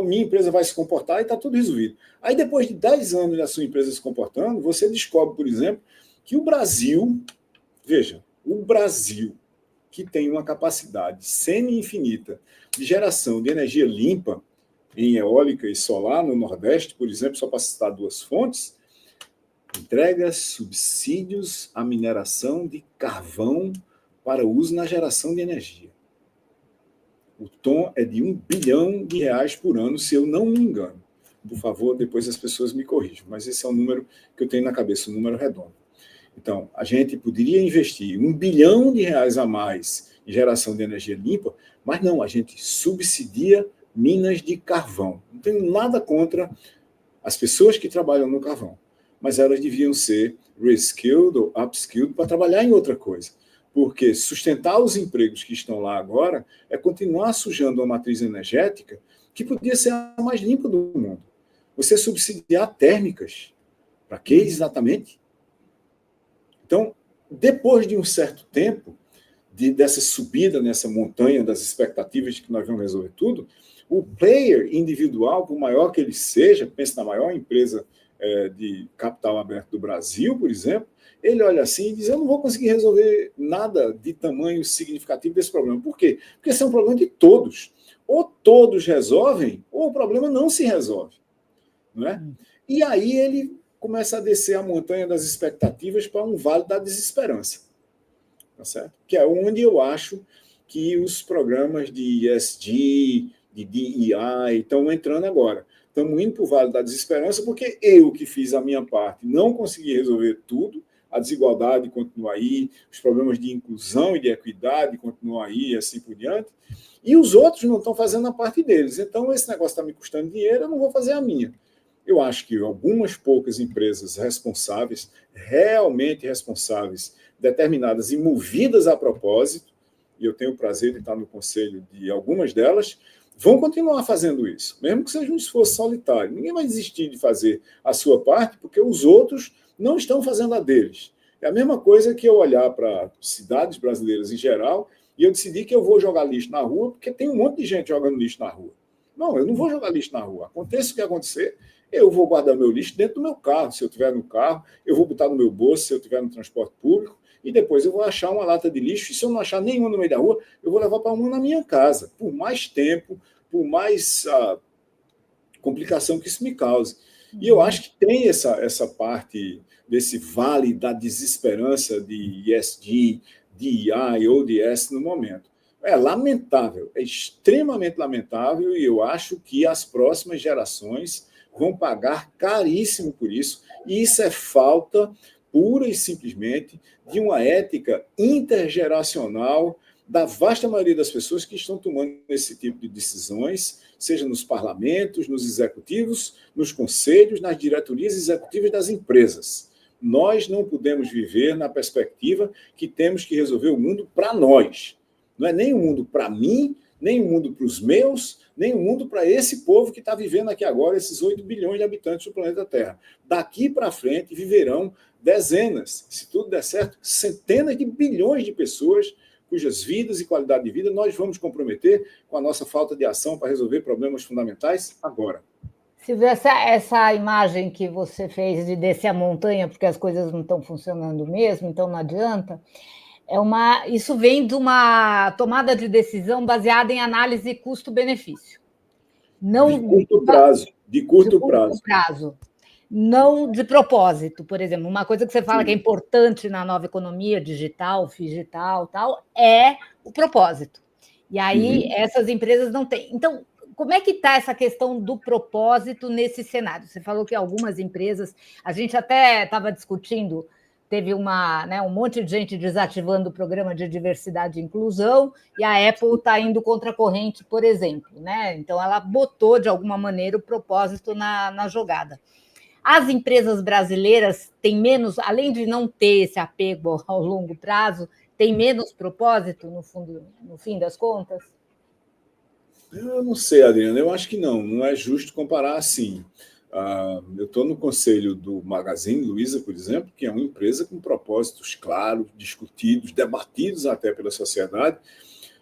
minha empresa vai se comportar e está tudo resolvido. Aí, depois de 10 anos da sua empresa se comportando, você descobre, por exemplo, que o Brasil, veja, o Brasil, que tem uma capacidade semi-infinita de geração de energia limpa em eólica e solar no Nordeste, por exemplo, só para citar duas fontes, entrega subsídios à mineração de carvão para uso na geração de energia. O tom é de R$1 bilhão por ano, se eu não me engano. Por favor, depois as pessoas me corrijam, mas esse é o número que eu tenho na cabeça, um número redondo. Então, a gente poderia investir R$1 bilhão a mais em geração de energia limpa, mas não, a gente subsidia minas de carvão. Não tenho nada contra as pessoas que trabalham no carvão, mas elas deviam ser reskilled ou upskilled para trabalhar em outra coisa. Porque sustentar os empregos que estão lá agora é continuar sujando uma matriz energética que podia ser a mais limpa do mundo. Você subsidiar térmicas. Para que exatamente? Então, depois de um certo tempo, dessa subida nessa montanha das expectativas de que nós vamos resolver tudo, o player individual, por maior que ele seja, pense na maior empresa de capital aberto do Brasil, por exemplo, ele olha assim e diz, eu não vou conseguir resolver nada de tamanho significativo desse problema. Por quê? Porque esse é um problema de todos. Ou todos resolvem, ou o problema não se resolve. Não é? E aí ele começa a descer a montanha das expectativas para um vale da desesperança. Tá certo? Que é onde eu acho que os programas de ESG, de DEI, estão entrando agora. Estamos indo para o Vale da Desesperança porque eu, que fiz a minha parte, não consegui resolver tudo, a desigualdade continua aí, os problemas de inclusão e de equidade continuam aí, e assim por diante, e os outros não estão fazendo a parte deles. Então, esse negócio está me custando dinheiro, eu não vou fazer a minha. Eu acho que algumas poucas empresas responsáveis, realmente responsáveis, determinadas e movidas a propósito, e eu tenho o prazer de estar no conselho de algumas delas, vão continuar fazendo isso, mesmo que seja um esforço solitário. Ninguém vai desistir de fazer a sua parte, porque os outros não estão fazendo a deles. É a mesma coisa que eu olhar para cidades brasileiras em geral e eu decidir que eu vou jogar lixo na rua, porque tem um monte de gente jogando lixo na rua. Não, eu não vou jogar lixo na rua. Aconteça o que acontecer, eu vou guardar meu lixo dentro do meu carro. Se eu estiver no carro, eu vou botar no meu bolso, se eu estiver no transporte público, e depois eu vou achar uma lata de lixo, e se eu não achar nenhuma no meio da rua, eu vou levar para uma na minha casa, por mais tempo, por mais complicação que isso me cause. E eu acho que tem essa parte desse vale da desesperança de ESG, DEI ou DS no momento. É lamentável, é extremamente lamentável, e eu acho que as próximas gerações vão pagar caríssimo por isso, e isso é falta pura e simplesmente de uma ética intergeracional da vasta maioria das pessoas que estão tomando esse tipo de decisões, seja nos parlamentos, nos executivos, nos conselhos, nas diretorias executivas das empresas. Nós não podemos viver na perspectiva que temos que resolver o mundo para nós. Não é nem o mundo para mim, nem o mundo para os meus, nem o mundo para esse povo que está vivendo aqui agora, esses 8 bilhões de habitantes do planeta Terra. Daqui para frente viverão dezenas, se tudo der certo, centenas de bilhões de pessoas cujas vidas e qualidade de vida nós vamos comprometer com a nossa falta de ação para resolver problemas fundamentais agora. Silvia, essa imagem que você fez de descer a montanha, porque as coisas não estão funcionando mesmo, então não adianta, isso vem de uma tomada de decisão baseada em análise custo-benefício. Não, de curto prazo. De curto prazo. Não de propósito, por exemplo. Uma coisa que você fala que é importante na nova economia digital, digital, tal, é o propósito. E aí essas empresas não têm. Então, como é que está essa questão do propósito nesse cenário? Você falou que algumas empresas, a gente até estava discutindo, teve um monte de gente desativando o programa de diversidade e inclusão, e a Apple está indo contra a corrente, por exemplo, né? Então, ela botou, de alguma maneira, o propósito na jogada. As empresas brasileiras têm menos, além de não ter esse apego ao longo prazo, têm menos propósito, no fim das contas? Eu não sei, Adriana, eu acho que não é justo comparar assim. Eu estou no conselho do Magazine Luiza, por exemplo, que é uma empresa com propósitos claros, discutidos, debatidos até pela sociedade,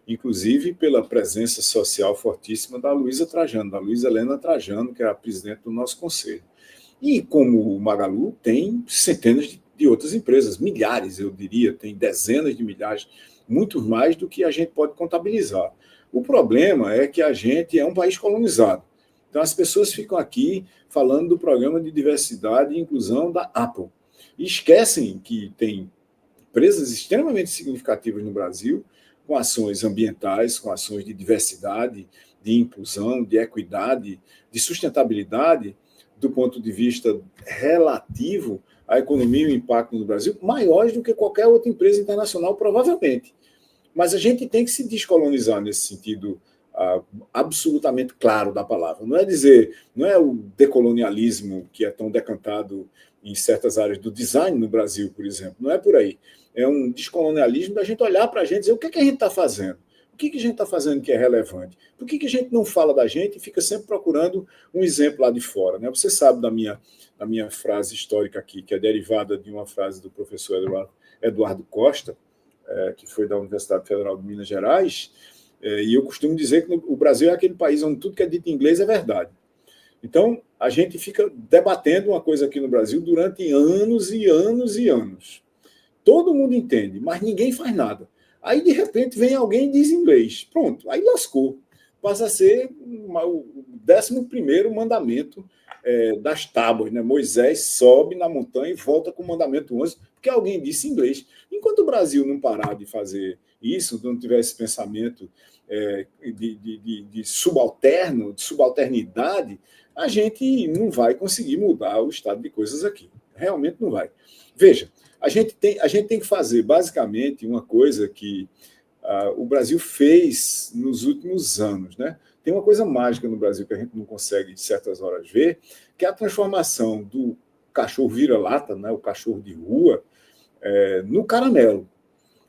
inclusive pela presença social fortíssima da Luiza Trajano, da Luiza Helena Trajano, que é a presidente do nosso conselho. E como o Magalu, tem centenas de outras empresas, milhares, eu diria, tem dezenas de milhares, muito mais do que a gente pode contabilizar. O problema é que a gente é um país colonizado. Então, as pessoas ficam aqui falando do programa de diversidade e inclusão da Apple. E esquecem que tem empresas extremamente significativas no Brasil, com ações ambientais, com ações de diversidade, de inclusão, de equidade, de sustentabilidade, do ponto de vista relativo à economia e o impacto no Brasil, maiores do que qualquer outra empresa internacional, provavelmente. Mas a gente tem que se descolonizar nesse sentido absolutamente claro da palavra. Não é o decolonialismo que é tão decantado em certas áreas do design no Brasil, por exemplo. Não é por aí. É um descolonialismo da gente olhar para a gente e dizer o que a gente está fazendo. O que a gente está fazendo que é relevante? Por que a gente não fala da gente e fica sempre procurando um exemplo lá de fora? Né? Você sabe da minha frase histórica aqui, que é derivada de uma frase do professor Eduardo Costa, que foi da Universidade Federal de Minas Gerais, e eu costumo dizer que o Brasil é aquele país onde tudo que é dito em inglês é verdade. Então, a gente fica debatendo uma coisa aqui no Brasil durante anos e anos e anos. Todo mundo entende, mas ninguém faz nada. Aí, de repente, vem alguém e diz inglês. Pronto, aí lascou. Passa a ser o 11º mandamento das tábuas. Né? Moisés sobe na montanha e volta com o mandamento 11, porque alguém disse inglês. Enquanto o Brasil não parar de fazer isso, não tiver esse pensamento de subalterno, de subalternidade, a gente não vai conseguir mudar o estado de coisas aqui. Realmente não vai. Veja, a gente tem que fazer, basicamente, uma coisa que o Brasil fez nos últimos anos, né? Tem uma coisa mágica no Brasil que a gente não consegue, em certas horas, ver, que é a transformação do cachorro vira-lata, né? O cachorro de rua, no caramelo.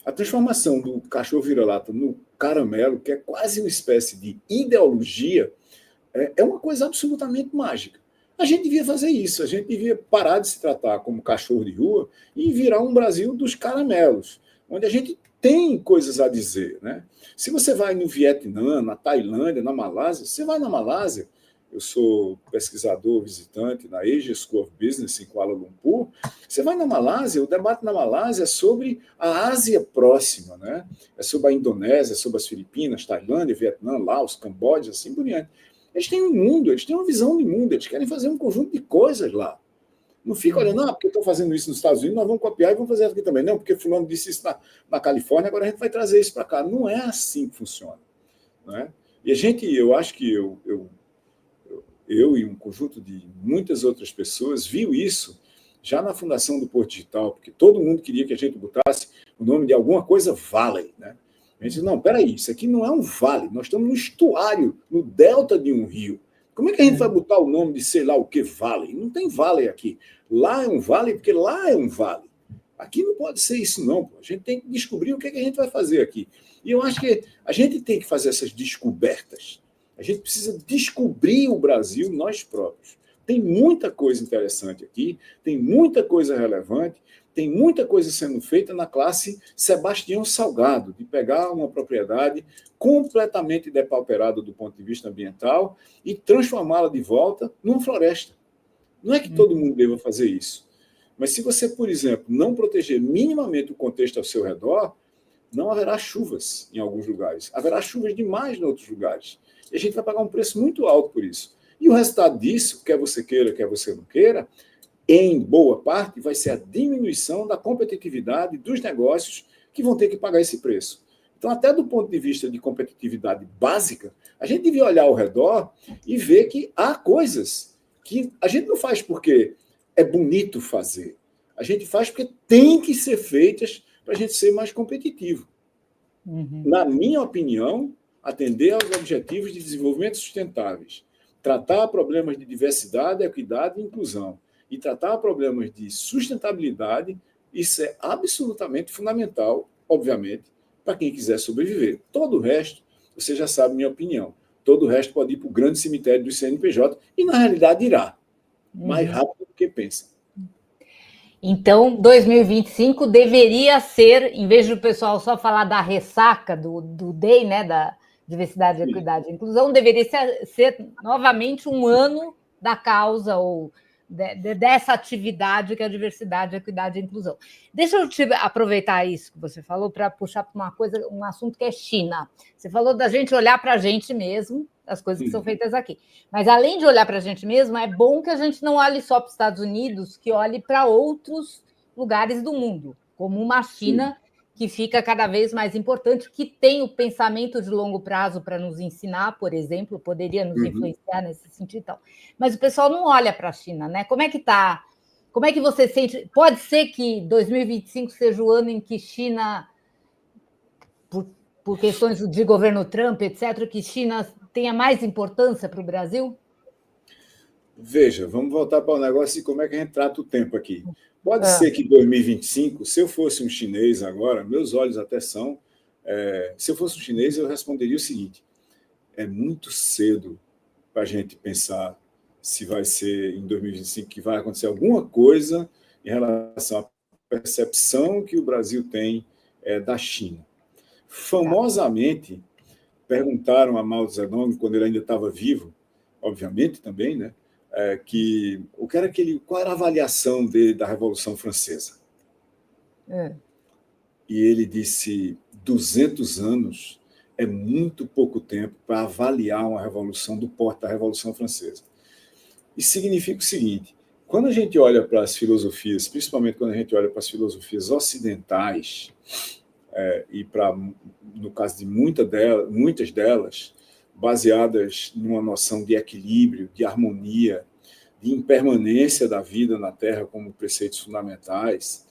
A transformação do cachorro vira-lata no caramelo, que é quase uma espécie de ideologia, é uma coisa absolutamente mágica. A gente devia fazer isso, a gente devia parar de se tratar como cachorro de rua e virar um Brasil dos caramelos, onde a gente tem coisas a dizer, né? Se você vai no Vietnã, na Tailândia, na Malásia, você vai na Malásia, eu sou pesquisador visitante na Asia School of Business em Kuala Lumpur, você vai na Malásia, o debate na Malásia é sobre a Ásia próxima, né? É sobre a Indonésia, sobre as Filipinas, Tailândia, Vietnã, Laos, Camboja, assim por diante. Eles têm um mundo, eles têm uma visão de mundo, eles querem fazer um conjunto de coisas lá. Não fica olhando, porque estão fazendo isso nos Estados Unidos, nós vamos copiar e vamos fazer aqui também. Não, porque fulano disse isso na Califórnia, agora a gente vai trazer isso para cá. Não é assim que funciona. Não é? E eu acho que eu e um conjunto de muitas outras pessoas viu isso já na fundação do Porto Digital, porque todo mundo queria que a gente botasse o nome de alguma coisa Valley, né? A gente disse, não, peraí, isso aqui não é um vale, nós estamos no estuário, no delta de um rio. Como é que a gente vai botar o nome de sei lá o que vale? Não tem vale aqui. Lá é um vale porque lá é um vale. Aqui não pode ser isso, não. Pô. A gente tem que descobrir o que a gente vai fazer aqui. E eu acho que a gente tem que fazer essas descobertas. A gente precisa descobrir o Brasil nós próprios. Tem muita coisa interessante aqui, tem muita coisa relevante, tem muita coisa sendo feita na classe Sebastião Salgado, de pegar uma propriedade completamente depauperada do ponto de vista ambiental e transformá-la de volta numa floresta. Não é que todo mundo deva fazer isso. Mas se você, por exemplo, não proteger minimamente o contexto ao seu redor, não haverá chuvas em alguns lugares. Haverá chuvas demais em outros lugares. E a gente vai pagar um preço muito alto por isso. E o resultado disso, quer você queira, quer você não queira, em boa parte, vai ser a diminuição da competitividade dos negócios que vão ter que pagar esse preço. Então, até do ponto de vista de competitividade básica, a gente devia olhar ao redor e ver que há coisas que a gente não faz porque é bonito fazer. A gente faz porque tem que ser feitas para a gente ser mais competitivo. Na minha opinião, atender aos objetivos de desenvolvimento sustentáveis, tratar problemas de diversidade, equidade e inclusão, e tratar problemas de sustentabilidade, isso é absolutamente fundamental, obviamente, para quem quiser sobreviver. Todo o resto, você já sabe minha opinião, todo o resto pode ir para o grande cemitério do CNPJ, e na realidade irá, mais rápido do que pensa. Então, 2025 deveria ser, em vez do pessoal só falar da ressaca do DEI, né, da diversidade, equidade e inclusão, deveria ser novamente um ano da causa ou dessa atividade que é a diversidade, equidade e inclusão. Deixa eu aproveitar isso que você falou para puxar para uma coisa, um assunto que é China. Você falou da gente olhar para a gente mesmo, as coisas que são feitas aqui. Mas, além de olhar para a gente mesmo, é bom que a gente não olhe só para os Estados Unidos, que olhe para outros lugares do mundo, como uma China que fica cada vez mais importante, que tem o pensamento de longo prazo para nos ensinar, por exemplo, poderia nos influenciar nesse sentido e tal. Mas o pessoal não olha para a China, né? Como é que está? Como é que você sente? Pode ser que 2025 seja o ano em que China, por questões de governo Trump, etc., que China tenha mais importância para o Brasil? Veja, vamos voltar para o negócio de como é que a gente trata o tempo aqui. Pode ser que em 2025, se eu fosse um chinês agora, meus olhos até são, se eu fosse um chinês, eu responderia o seguinte: é muito cedo para a gente pensar se vai ser em 2025 que vai acontecer alguma coisa em relação à percepção que o Brasil tem da China. Famosamente, perguntaram a Mao Zedong, quando ele ainda estava vivo, obviamente também, né, qual era a avaliação dele da Revolução Francesa. E ele disse, 200 anos é muito pouco tempo para avaliar uma revolução do porte da Revolução Francesa. Isso significa o seguinte: quando a gente olha para as filosofias, principalmente quando a gente olha para as filosofias ocidentais, e no caso de muitas delas, baseadas numa noção de equilíbrio, de harmonia, de impermanência da vida na Terra como preceitos fundamentais.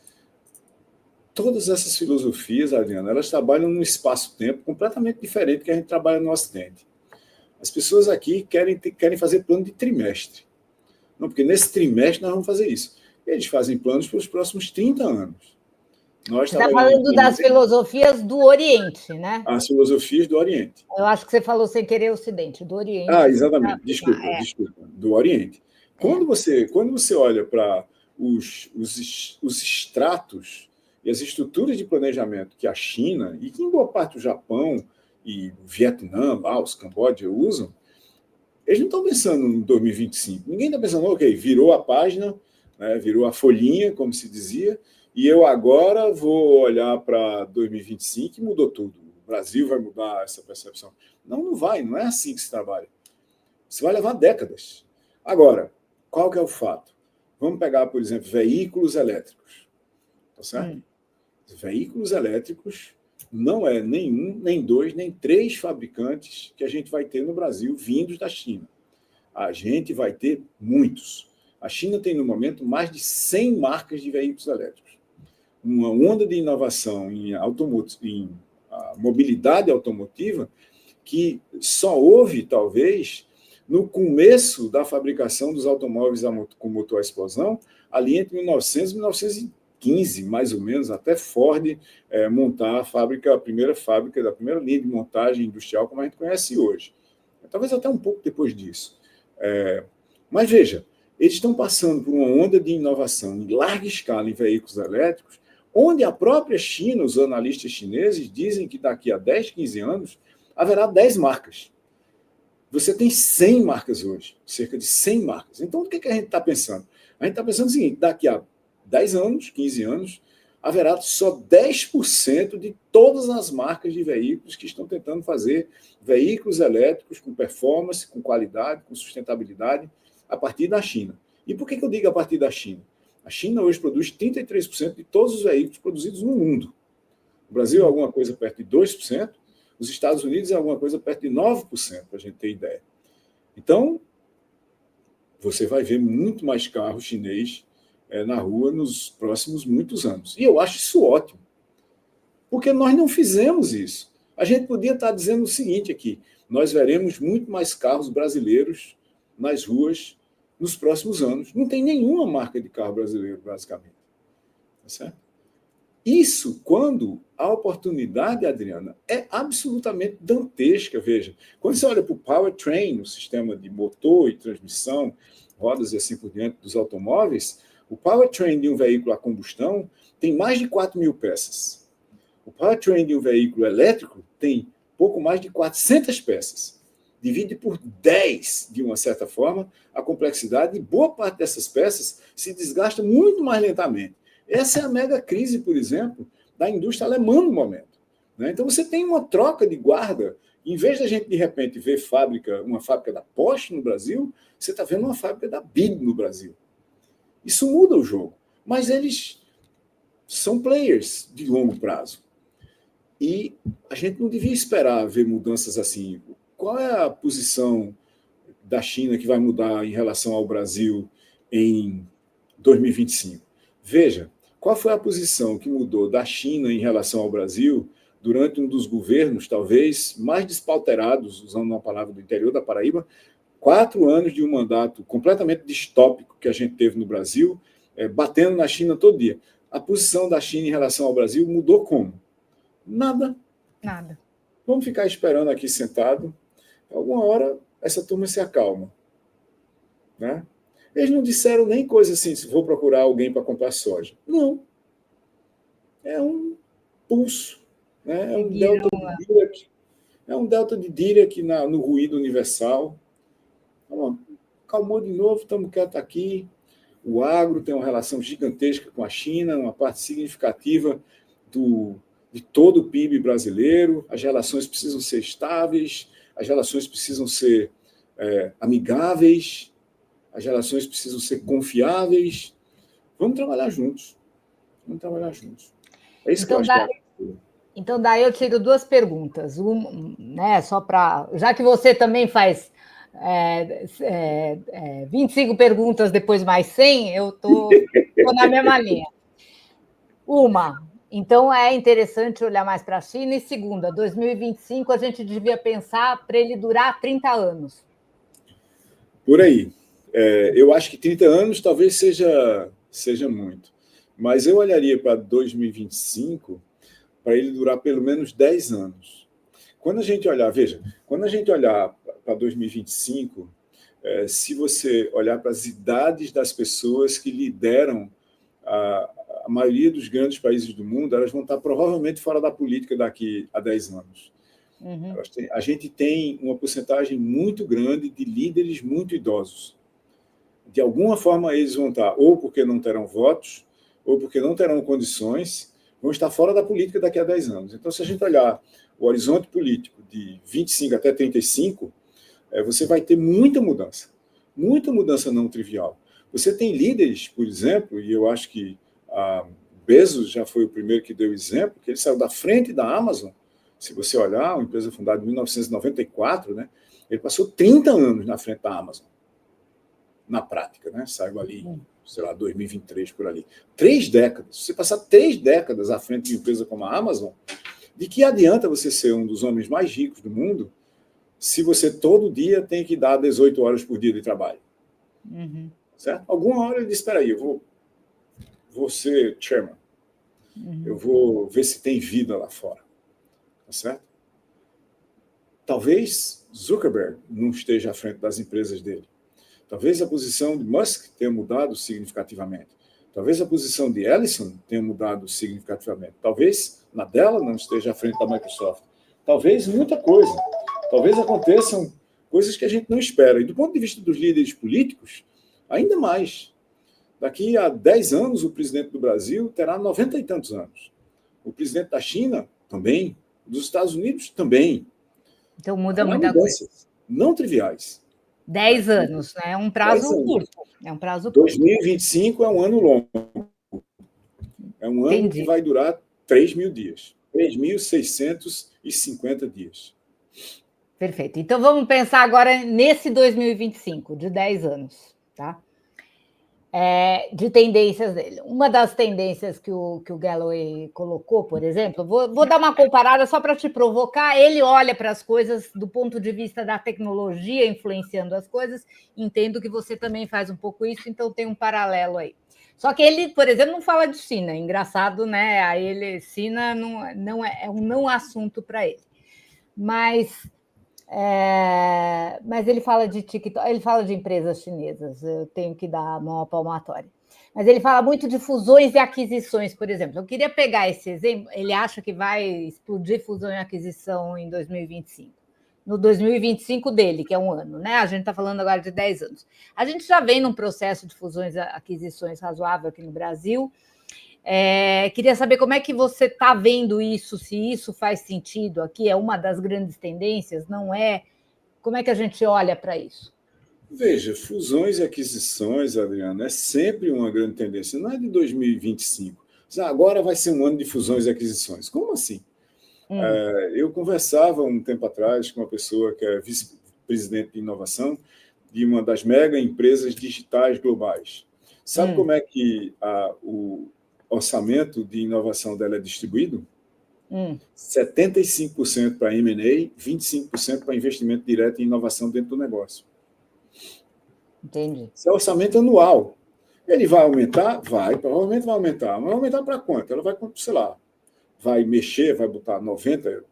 Todas essas filosofias, Adriana, elas trabalham num espaço-tempo completamente diferente do que a gente trabalha no Ocidente. As pessoas aqui querem fazer plano de trimestre. Não, porque nesse trimestre nós vamos fazer isso. Eles fazem planos para os próximos 30 anos. Nós você está falando das filosofias do Oriente, né? As filosofias do Oriente. Eu acho que você falou sem querer Ocidente, do Oriente. Exatamente. Desculpa. Do Oriente. Quando você olha para os estratos e as estruturas de planejamento que a China, e que em boa parte o Japão e o Vietnã, Laos, Camboja usam, eles não estão pensando em 2025. Ninguém está pensando, ok, virou a página, né, virou a folhinha, como se dizia, e eu agora vou olhar para 2025 e mudou tudo. O Brasil vai mudar essa percepção. Não vai, não é assim que se trabalha. Isso vai levar décadas. Agora, qual que é o fato? Vamos pegar, por exemplo, veículos elétricos. Tá certo? Veículos elétricos não é nem um, nem dois, nem três fabricantes que a gente vai ter no Brasil vindos da China. A gente vai ter muitos. A China tem, no momento, mais de 100 marcas de veículos elétricos. Uma onda de inovação em mobilidade automotiva que só houve, talvez, no começo da fabricação dos automóveis com motor à explosão, ali entre 1900 e 1915, mais ou menos, até Ford montar a primeira fábrica da primeira linha de montagem industrial como a gente conhece hoje. Talvez até um pouco depois disso. Mas veja, eles estão passando por uma onda de inovação em larga escala em veículos elétricos, onde a própria China, os analistas chineses, dizem que daqui a 10, 15 anos haverá 10 marcas. Você tem 100 marcas hoje, cerca de 100 marcas. Então, o que a gente está pensando? A gente está pensando o seguinte, daqui a 10 anos, 15 anos, haverá só 10% de todas as marcas de veículos que estão tentando fazer veículos elétricos com performance, com qualidade, com sustentabilidade, a partir da China. E por que eu digo a partir da China? A China hoje produz 33% de todos os veículos produzidos no mundo. O Brasil é alguma coisa perto de 2%, os Estados Unidos é alguma coisa perto de 9%, para a gente ter ideia. Então, você vai ver muito mais carro chinês na rua nos próximos muitos anos. E eu acho isso ótimo, porque nós não fizemos isso. A gente podia estar dizendo o seguinte aqui, nós veremos muito mais carros brasileiros nas ruas nos próximos anos. Não tem nenhuma marca de carro brasileiro, basicamente. Tá certo? Isso quando a oportunidade, Adriana, é absolutamente dantesca. Veja, quando você olha para o powertrain, o sistema de motor e transmissão, rodas e assim por diante dos automóveis, o powertrain de um veículo a combustão tem mais de 4.000 peças. O powertrain de um veículo elétrico tem pouco mais de 400 peças. Divide por 10, de uma certa forma, a complexidade, e boa parte dessas peças se desgasta muito mais lentamente. Essa é a mega crise, por exemplo, da indústria alemã no momento. Né? Então, você tem uma troca de guarda. Em vez da gente, de repente, ver uma fábrica da Porsche no Brasil, você está vendo uma fábrica da BYD no Brasil. Isso muda o jogo. Mas eles são players de longo prazo. E a gente não devia esperar ver mudanças assim. Qual é a posição da China que vai mudar em relação ao Brasil em 2025? Veja, qual foi a posição que mudou da China em relação ao Brasil durante um dos governos, talvez, mais despauterados, usando uma palavra do interior da Paraíba, 4 anos de um mandato completamente distópico que a gente teve no Brasil, batendo na China todo dia. A posição da China em relação ao Brasil mudou como? Nada. Nada. Vamos ficar esperando aqui sentado. Alguma hora essa turma se acalma. Né? Eles não disseram nem coisa assim, se vou procurar alguém para comprar soja. Não. É um pulso. Né? É um delta de Dirac. É um delta de Dirac no ruído universal. Então, calmou de novo, estamos quietos aqui. O agro tem uma relação gigantesca com a China, uma parte significativa de todo o PIB brasileiro. As relações precisam ser estáveis, as relações precisam ser amigáveis, as relações precisam ser confiáveis. Vamos trabalhar juntos. Vamos trabalhar juntos. É isso então, que eu acho que é. Então, daí eu tiro duas perguntas. Né, só para. Já que você também faz 25 perguntas, depois mais 100, eu estou na mesma linha. Então é interessante olhar mais para a China. E segunda, 2025 a gente devia pensar para ele durar 30 anos. Por aí. Eu acho que 30 anos talvez seja muito. Mas eu olharia para 2025 para ele durar pelo menos 10 anos. Quando a gente olhar para 2025, se você olhar para as idades das pessoas que lideram a maioria dos grandes países do mundo, elas vão estar provavelmente fora da política daqui a 10 anos. Uhum. A gente tem uma porcentagem muito grande de líderes muito idosos. De alguma forma, eles vão estar, ou porque não terão votos, ou porque não terão condições, vão estar fora da política daqui a 10 anos. Então, se a gente olhar o horizonte político de 25 até 35, você vai ter muita mudança não trivial. Você tem líderes, por exemplo, e eu acho que Bezos já foi o primeiro que deu exemplo, que ele saiu da frente da Amazon. Se você olhar, uma empresa fundada em 1994, né, ele passou 30 anos na frente da Amazon, na prática, né? Saiu ali, sei lá, 2023, por ali. 3 décadas. Se você passar 3 décadas à frente de uma empresa como a Amazon, de que adianta você ser um dos homens mais ricos do mundo se você todo dia tem que dar 18 horas por dia de trabalho? Uhum. Certo? Alguma hora ele diz, espera aí, eu vou ser chairman. Uhum. Eu vou ver se tem vida lá fora. Tá certo? Talvez Zuckerberg não esteja à frente das empresas dele. Talvez a posição de Musk tenha mudado significativamente. Talvez a posição de Ellison tenha mudado significativamente. Talvez Nadella não esteja à frente da Microsoft. Talvez muita coisa. Talvez aconteçam coisas que a gente não espera. E do ponto de vista dos líderes políticos, ainda mais. Daqui a 10 anos, o presidente do Brasil terá 90 e tantos anos. O presidente da China também. Dos Estados Unidos também. Então muda muita coisa. Não triviais. 10 anos, né? É um prazo curto. É um prazo curto. 2025 é um ano longo. É um ano que vai durar 3.000 dias. 3.650 dias. Perfeito. Então vamos pensar agora nesse 2025, de 10 anos, tá? De tendências dele. Uma das tendências que o Galloway colocou, por exemplo, vou dar uma comparada só para te provocar. Ele olha para as coisas do ponto de vista da tecnologia influenciando as coisas. Entendo que você também faz um pouco isso, então tem um paralelo aí. Só que ele, por exemplo, não fala de China. Engraçado, né? Aí China não é um não assunto para ele. Mas ele fala de TikTok, ele fala de empresas chinesas, eu tenho que dar a mão à palmatória. Mas ele fala muito de fusões e aquisições, por exemplo. Eu queria pegar esse exemplo, ele acha que vai explodir fusão e aquisição em 2025. No 2025 dele, que é um ano, né? A gente está falando agora de 10 anos. A gente já vem num processo de fusões e aquisições razoável aqui no Brasil. Queria saber como é que você está vendo isso, se isso faz sentido aqui, é uma das grandes tendências, não é? Como é que a gente olha para isso? Veja, fusões e aquisições, Adriana, é sempre uma grande tendência, não é de 2025. Agora vai ser um ano de fusões e aquisições. Como assim? Eu conversava um tempo atrás com uma pessoa que é vice-presidente de inovação de uma das mega empresas digitais globais. Sabe como é que o orçamento de inovação dela é distribuído? 75% para M&A, 25% para investimento direto em inovação dentro do negócio. Entendi. Esse é orçamento anual. Ele vai aumentar? Vai, provavelmente vai aumentar. Mas vai aumentar para quanto? Ela vai, sei lá, vai mexer, vai botar 90%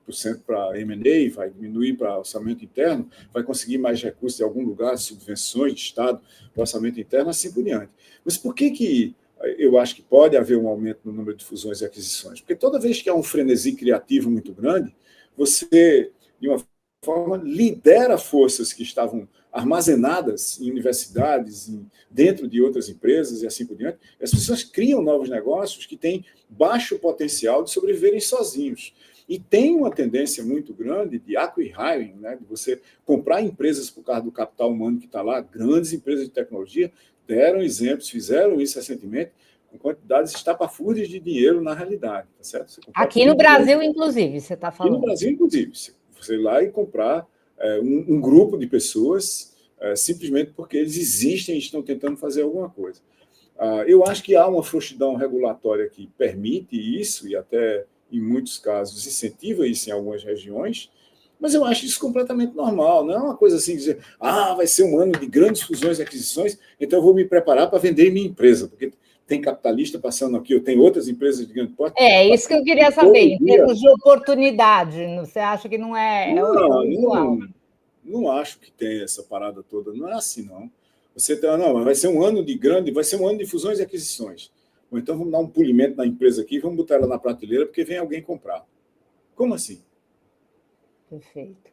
para M&A, vai diminuir para orçamento interno, vai conseguir mais recursos de algum lugar, subvenções de Estado, para orçamento interno, assim por diante. Mas por que eu acho que pode haver um aumento no número de fusões e aquisições? Porque toda vez que há um frenesi criativo muito grande, você, de uma forma, lidera forças que estavam armazenadas em universidades, dentro de outras empresas e assim por diante. As pessoas criam novos negócios que têm baixo potencial de sobreviverem sozinhos. E tem uma tendência muito grande de acqui-hiring, né, de você comprar empresas por causa do capital humano que está lá, grandes empresas de tecnologia, deram exemplos, fizeram isso recentemente, com quantidades estapafúrdias de dinheiro na realidade, tá certo? Aqui no Brasil, inclusive, você está falando. Aqui no Brasil, inclusive, você ir lá e comprar um grupo de pessoas simplesmente porque eles existem e estão tentando fazer alguma coisa. Eu acho que há uma frouxidão regulatória que permite isso e até, em muitos casos, incentiva isso em algumas regiões, mas eu acho isso completamente normal. Não é uma coisa assim, dizer, vai ser um ano de grandes fusões e aquisições, então eu vou me preparar para vender minha empresa, porque tem capitalista passando aqui, eu tenho outras empresas de grande porte. Isso que eu queria saber, em termos de oportunidade, você acha que não é usual? Não acho que tem essa parada toda, não é assim, não. Você não, vai ser um ano de fusões e aquisições. Ou então vamos dar um polimento na empresa aqui, vamos botar ela na prateleira porque vem alguém comprar. Como assim? Perfeito.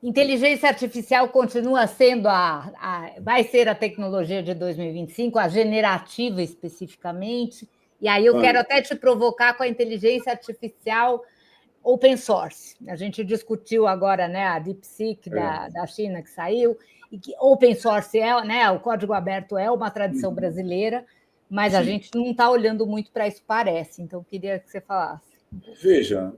Inteligência artificial continua sendo vai ser a tecnologia de 2025, a generativa especificamente. E aí eu quero até te provocar com a inteligência artificial open source. A gente discutiu agora, né, a DeepSeek da China que saiu, e que open source o código aberto é uma tradição brasileira, mas a gente não está olhando muito para isso, parece. Então, eu queria que você falasse. Veja,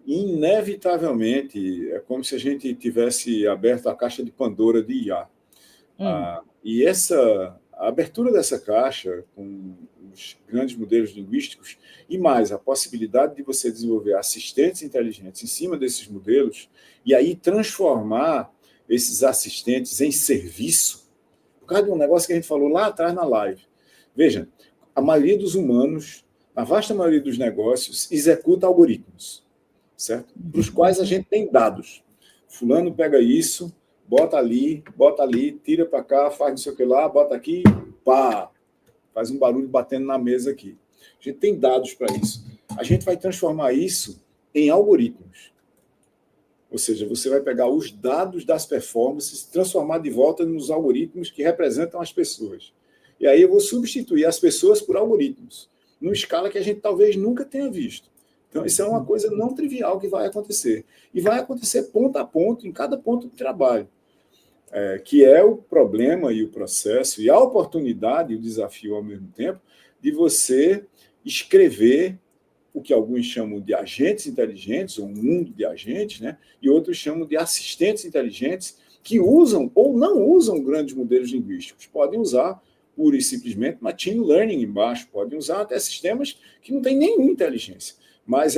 inevitavelmente, é como se a gente tivesse aberto a caixa de Pandora de IA. E a abertura dessa caixa, com os grandes modelos linguísticos, e mais a possibilidade de você desenvolver assistentes inteligentes em cima desses modelos, e aí transformar esses assistentes em serviço, por causa de um negócio que a gente falou lá atrás na live. Veja, a maioria dos humanos, a vasta maioria dos negócios, executa algoritmos, certo? Para os quais a gente tem dados. Fulano pega isso, bota ali, tira para cá, faz não sei o que lá, bota aqui, pá, faz um barulho batendo na mesa aqui. A gente tem dados para isso. A gente vai transformar isso em algoritmos. Ou seja, você vai pegar os dados das performances e transformar de volta nos algoritmos que representam as pessoas. E aí eu vou substituir as pessoas por algoritmos, numa escala que a gente talvez nunca tenha visto. Então, isso é uma coisa não trivial que vai acontecer. E vai acontecer ponto a ponto, em cada ponto de trabalho, que é o problema e o processo, e a oportunidade e o desafio ao mesmo tempo, de você escrever o que alguns chamam de agentes inteligentes, ou um mundo de agentes, né? E outros chamam de assistentes inteligentes, que usam ou não usam grandes modelos linguísticos. Podem usar pura e simplesmente machine learning embaixo, podem usar até sistemas que não têm nenhuma inteligência. Mas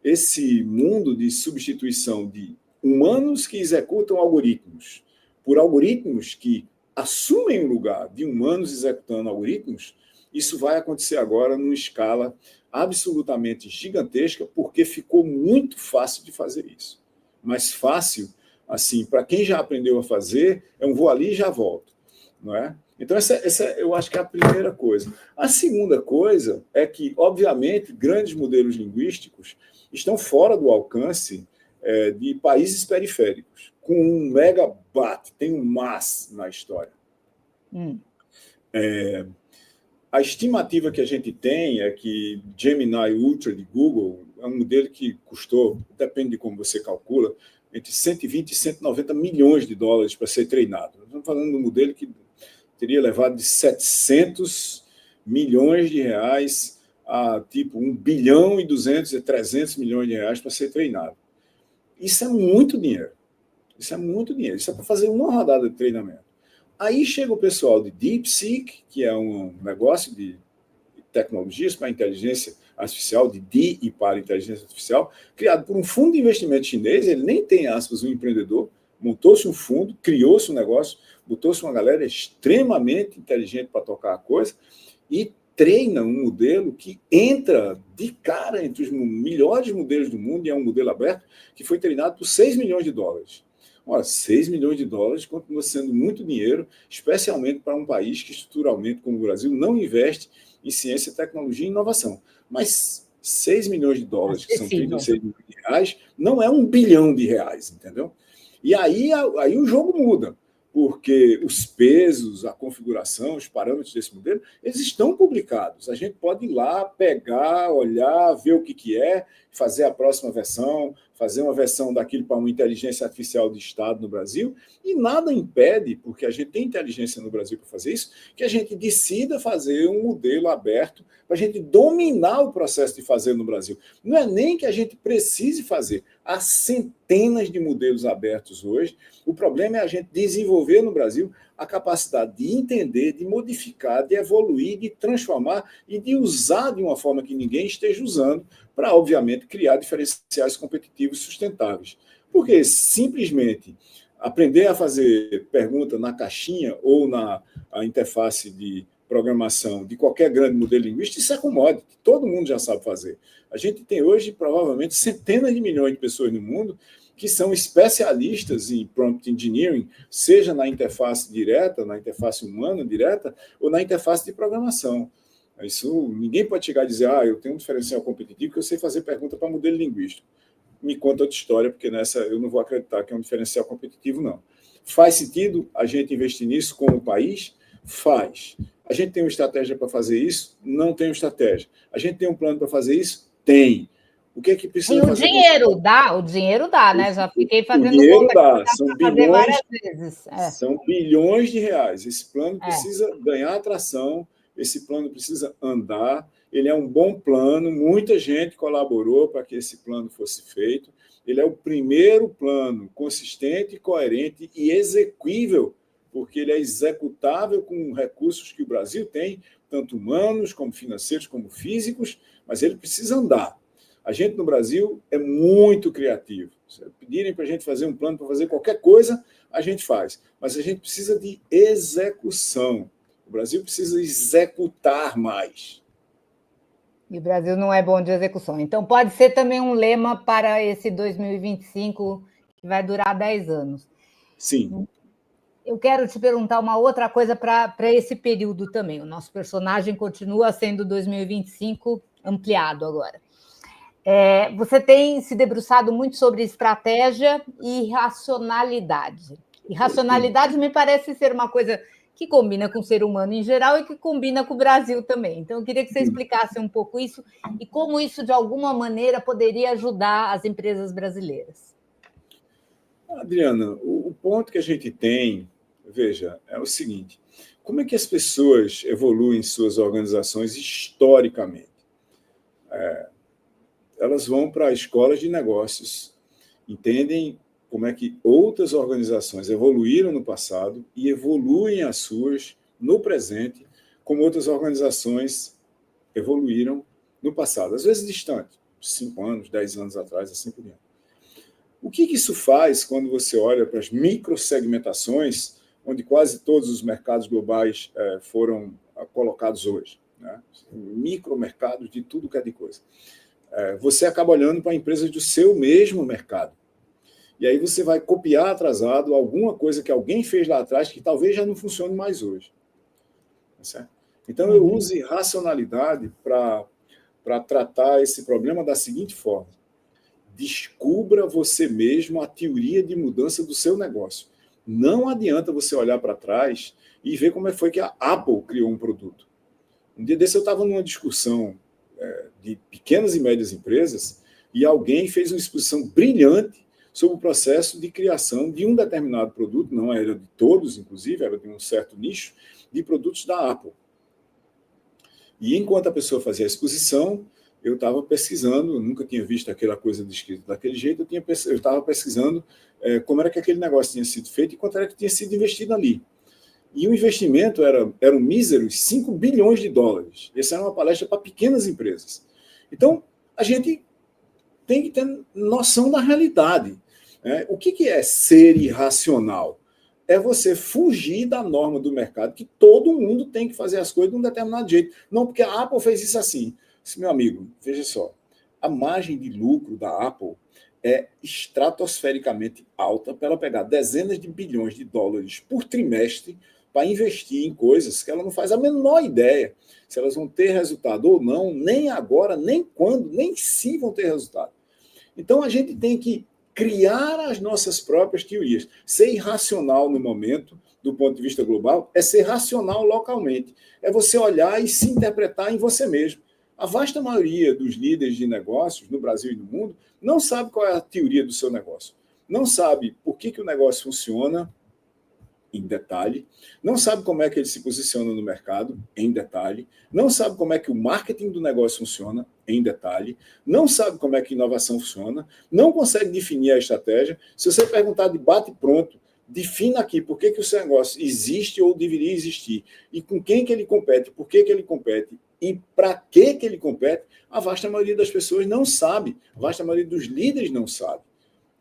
esse mundo de substituição de humanos que executam algoritmos por algoritmos que assumem o lugar de humanos executando algoritmos, isso vai acontecer agora numa escala absolutamente gigantesca, porque ficou muito fácil de fazer isso. Mas fácil, assim, para quem já aprendeu a fazer, é um vou ali e já volto, não é? Então, essa eu acho que é a primeira coisa. A segunda coisa é que, obviamente, grandes modelos linguísticos estão fora do alcance de países periféricos, com um megabyte, tem um mas na história. A estimativa que a gente tem é que Gemini Ultra de Google é um modelo que custou, depende de como você calcula, entre 120 e 190 milhões de dólares para ser treinado. Nós estamos falando de um modelo que teria levado de 700 milhões de reais a tipo 1 bilhão e 200 e 300 milhões de reais para ser treinado. Isso é muito dinheiro. Isso é para fazer uma rodada de treinamento. Aí chega o pessoal de DeepSeek, que é um negócio de tecnologias para inteligência artificial, e para inteligência artificial, criado por um fundo de investimento chinês. Ele nem tem, aspas, um empreendedor. Montou-se um fundo, criou-se um negócio, botou-se uma galera extremamente inteligente para tocar a coisa e treina um modelo que entra de cara entre os melhores modelos do mundo, e é um modelo aberto, que foi treinado por 6 milhões de dólares. Olha, 6 milhões de dólares continua sendo muito dinheiro, especialmente para um país que, estruturalmente, como o Brasil, não investe em ciência, tecnologia e inovação. Mas 6 milhões de dólares, que são 36 milhões de reais, não é 1 bilhão de reais, entendeu? E aí o jogo muda, porque os pesos, a configuração, os parâmetros desse modelo, eles estão publicados. A gente pode ir lá, pegar, olhar, ver o que é, fazer a próxima versão, fazer uma versão daquilo para uma inteligência artificial de Estado no Brasil, e nada impede, porque a gente tem inteligência no Brasil para fazer isso, que a gente decida fazer um modelo aberto para a gente dominar o processo de fazer no Brasil. Não é nem que a gente precise fazer. Há centenas de modelos abertos hoje. O problema é a gente desenvolver no Brasil a capacidade de entender, de modificar, de evoluir, de transformar e de usar de uma forma que ninguém esteja usando para, obviamente, criar diferenciais competitivos sustentáveis. Porque simplesmente aprender a fazer pergunta na caixinha ou na interface de programação de qualquer grande modelo linguístico, isso é commodity, todo mundo já sabe fazer. A gente tem hoje, provavelmente, centenas de milhões de pessoas no mundo que são especialistas em prompt engineering, seja na interface direta, na interface humana direta, ou na interface de programação. Isso, ninguém pode chegar e dizer, eu tenho um diferencial competitivo que eu sei fazer pergunta para modelo linguístico. Me conta outra história, porque nessa eu não vou acreditar que é um diferencial competitivo, não. Faz sentido a gente investir nisso como país? Faz. A gente tem uma estratégia para fazer isso? Não tem uma estratégia. A gente tem um plano para fazer isso? Tem. O que é que precisa fazer? O dinheiro dá, né? Já fiquei fazendo conta. O dinheiro dá, são bilhões de reais. Esse plano precisa ganhar atração, esse plano precisa andar, ele é um bom plano, muita gente colaborou para que esse plano fosse feito, ele é o primeiro plano consistente, coerente e execuível, porque ele é executável com recursos que o Brasil tem, tanto humanos, como financeiros, como físicos, mas ele precisa andar. A gente no Brasil é muito criativo. Se pedirem para a gente fazer um plano para fazer qualquer coisa, a gente faz. Mas a gente precisa de execução. O Brasil precisa executar mais. E o Brasil não é bom de execução. Então, pode ser também um lema para esse 2025, que vai durar 10 anos. Sim. Eu quero te perguntar uma outra coisa para esse período também. O nosso personagem continua sendo 2025 ampliado agora. Você tem se debruçado muito sobre estratégia e racionalidade. E racionalidade me parece ser uma coisa que combina com o ser humano em geral e que combina com o Brasil também. Então, eu queria que você explicasse um pouco isso e como isso, de alguma maneira, poderia ajudar as empresas brasileiras. Adriana, o ponto que a gente tem, veja, é o seguinte: como é que as pessoas evoluem suas organizações historicamente? Elas vão para escolas de negócios, entendem como é que outras organizações evoluíram no passado e evoluem as suas no presente, como outras organizações evoluíram no passado, às vezes distante, 5 anos, 10 anos atrás, assim por diante. O que isso faz quando você olha para as microsegmentações, onde quase todos os mercados globais foram colocados hoje, né? Micromercados de tudo que é de coisa. Você acaba olhando para empresas do seu mesmo mercado. E aí você vai copiar atrasado alguma coisa que alguém fez lá atrás que talvez já não funcione mais hoje. Certo? Então, eu use racionalidade para tratar esse problema da seguinte forma: descubra você mesmo a teoria de mudança do seu negócio. Não adianta você olhar para trás e ver como foi que a Apple criou um produto. Um dia desse eu estava numa discussão de pequenas e médias empresas e alguém fez uma exposição brilhante sobre o processo de criação de um determinado produto, não era de todos, inclusive, era de um certo nicho, de produtos da Apple. E enquanto a pessoa fazia a exposição, eu estava pesquisando, eu nunca tinha visto aquela coisa descrita daquele jeito, eu estava pesquisando como era que aquele negócio tinha sido feito e quanto era que tinha sido investido ali. E o investimento era um mísero 5 bilhões de dólares. Essa era uma palestra para pequenas empresas. Então, a gente tem que ter noção da realidade. O que é ser irracional? É você fugir da norma do mercado, que todo mundo tem que fazer as coisas de um determinado jeito. Não porque a Apple fez isso assim. Meu amigo, veja só, a margem de lucro da Apple é estratosfericamente alta para ela pegar dezenas de bilhões de dólares por trimestre para investir em coisas que ela não faz a menor ideia se elas vão ter resultado ou não, nem agora, nem quando, nem se vão ter resultado. Então, a gente tem que criar as nossas próprias teorias. Ser irracional no momento, do ponto de vista global, é ser racional localmente. É você olhar e se interpretar em você mesmo. A vasta maioria dos líderes de negócios no Brasil e no mundo não sabe qual é a teoria do seu negócio, não sabe por que o negócio funciona em detalhe, não sabe como é que ele se posiciona no mercado, em detalhe, não sabe como é que o marketing do negócio funciona, em detalhe, não sabe como é que a inovação funciona, não consegue definir a estratégia. Se você perguntar de bate-pronto, defina aqui por que o seu negócio existe ou deveria existir, e com quem que ele compete, por que ele compete, e para que ele compete, a vasta maioria das pessoas não sabe, a vasta maioria dos líderes não sabe.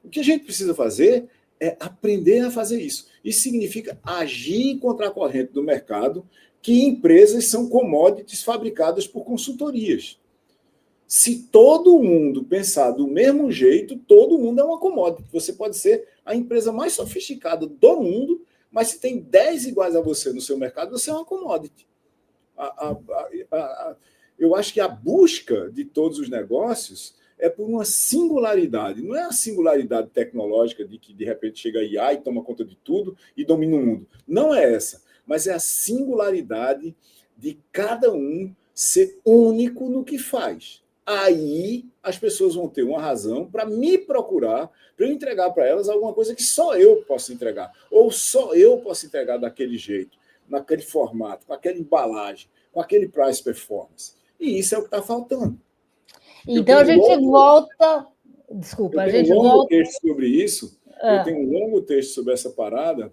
O que a gente precisa fazer é aprender a fazer isso. Isso significa agir contra a corrente do mercado, que empresas são commodities fabricadas por consultorias. Se todo mundo pensar do mesmo jeito, todo mundo é uma commodity. Você pode ser a empresa mais sofisticada do mundo, mas se tem 10 iguais a você no seu mercado, você é uma commodity. Eu acho que a busca de todos os negócios é por uma singularidade. Não é a singularidade tecnológica de que, de repente, chega a IA e toma conta de tudo e domina o mundo. Não é essa. Mas é a singularidade de cada um ser único no que faz. Aí as pessoas vão ter uma razão para me procurar, para eu entregar para elas alguma coisa que só eu posso entregar. Ou só eu posso entregar daquele jeito, naquele formato, com aquela embalagem, com aquele price performance. E isso é o que está faltando. Então a gente volta. Desculpa, a gente volta. Eu tenho um longo texto sobre isso. Eu tenho um longo texto sobre essa parada,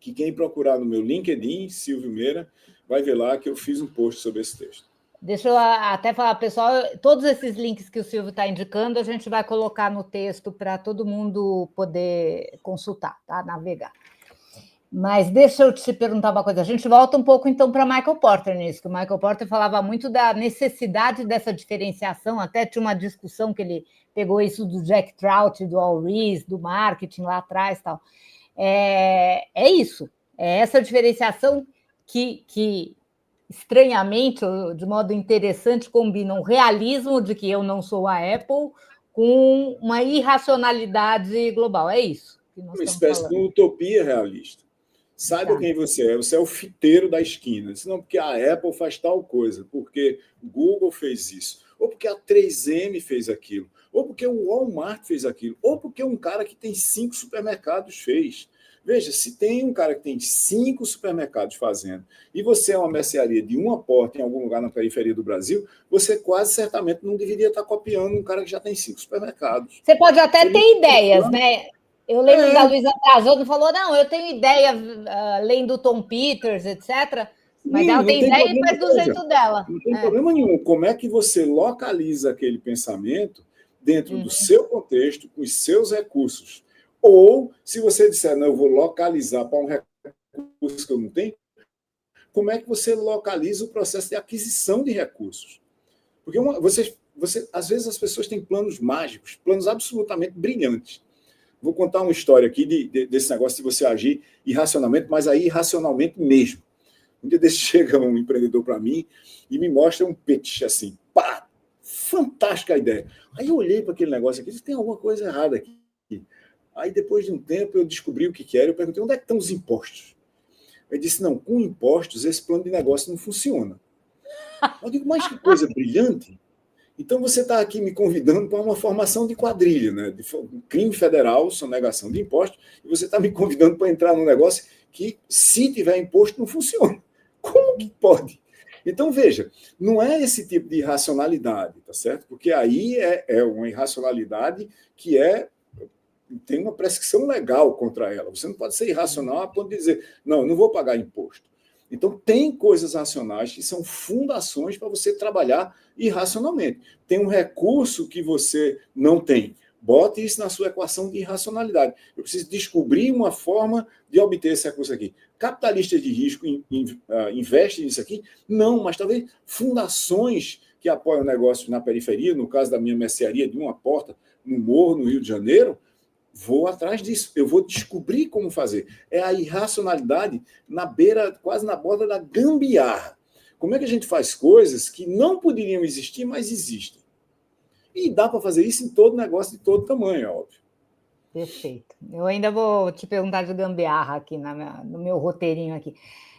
que quem procurar no meu LinkedIn, Silvio Meira, vai ver lá que eu fiz um post sobre esse texto. Deixa eu até falar, pessoal, todos esses links que o Silvio está indicando, a gente vai colocar no texto para todo mundo poder consultar, tá? Navegar. Mas deixa eu te perguntar uma coisa. A gente volta um pouco, então, para Michael Porter nisso, que o Michael Porter falava muito da necessidade dessa diferenciação, até tinha uma discussão que ele pegou isso do Jack Trout, do Al Ries, do marketing lá atrás, tal. É isso, é essa diferenciação que estranhamente, ou de modo interessante, combina um realismo de que eu não sou a Apple com uma irracionalidade global. É isso que nós uma espécie falando. De utopia realista. Saiba quem você é. Você é o fiteiro da esquina. Não porque a Apple faz tal coisa, porque o Google fez isso, ou porque a 3M fez aquilo, ou porque o Walmart fez aquilo, ou porque um cara que tem 5 supermercados fez. Veja, se tem um cara que tem 5 supermercados fazendo, e você é uma mercearia de uma porta em algum lugar na periferia do Brasil, você quase certamente não deveria estar copiando um cara que já tem 5 supermercados. Você pode até ter ideias, né? Eu lembro da Luísa Trajano que falou, não, eu tenho ideia, além do Tom Peters, etc., mas ela tem ideia e faz do jeito dela. Não tem problema nenhum. Como é que você localiza aquele pensamento dentro do seu contexto, com os seus recursos? Ou, se você disser, não, eu vou localizar para um recurso que eu não tenho, como é que você localiza o processo de aquisição de recursos? Porque às vezes as pessoas têm planos mágicos, planos absolutamente brilhantes. Vou contar uma história aqui desse negócio de você agir irracionalmente, mas aí irracionalmente mesmo. Um dia desse chega um empreendedor para mim e me mostra um pitch assim, pá, fantástica a ideia. Aí eu olhei para aquele negócio aqui e disse, tem alguma coisa errada aqui. Aí depois de um tempo eu descobri o que era, eu perguntei, onde é que estão os impostos? Ele disse, não, com impostos esse plano de negócio não funciona. Eu digo, mas que coisa brilhante. Então, você está aqui me convidando para uma formação de quadrilha, né? De crime federal, sonegação de impostos, e você está me convidando para entrar num negócio que, se tiver imposto, não funciona. Como que pode? Então, veja, não é esse tipo de irracionalidade, tá certo? Porque aí é uma irracionalidade que tem uma prescrição legal contra ela. Você não pode ser irracional a ponto de dizer, não, eu não vou pagar imposto. Então, tem coisas racionais que são fundações para você trabalhar irracionalmente. Tem um recurso que você não tem. Bote isso na sua equação de irracionalidade. Eu preciso descobrir uma forma de obter esse recurso aqui. Capitalistas de risco investem nisso aqui? Não, mas talvez fundações que apoiam negócios na periferia, no caso da minha mercearia de uma porta, no Morro, no Rio de Janeiro, vou atrás disso, eu vou descobrir como fazer. É a irracionalidade na beira, quase na borda da gambiarra. Como é que a gente faz coisas que não poderiam existir, mas existem? E dá para fazer isso em todo negócio de todo tamanho, é óbvio. Perfeito. Eu ainda vou te perguntar de gambiarra aqui no meu roteirinho aqui.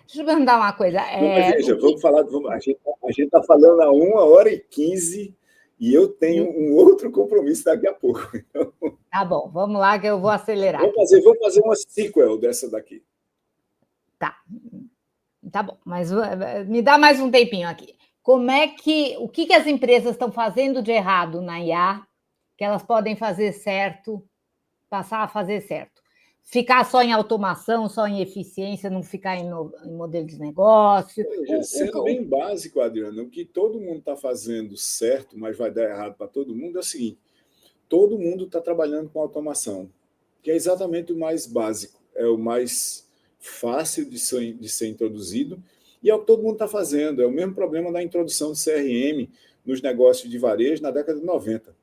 Deixa eu perguntar uma coisa. Veja, vamos falar. A gente está falando a 1h15 e eu tenho um outro compromisso daqui a pouco. Tá bom, vamos lá que eu vou acelerar. Vou fazer uma sequel dessa daqui. Tá bom, mas me dá mais um tempinho aqui. O que as empresas estão fazendo de errado na IA que elas podem fazer certo, passar a fazer certo? Ficar só em automação, só em eficiência, não ficar em modelo de negócio. Sendo bem básico, Adriana, o que todo mundo está fazendo certo, mas vai dar errado para todo mundo, é o seguinte: todo mundo está trabalhando com automação, que é exatamente o mais básico, é o mais fácil de ser introduzido, e é o que todo mundo está fazendo. É o mesmo problema da introdução de CRM nos negócios de varejo na década de 90.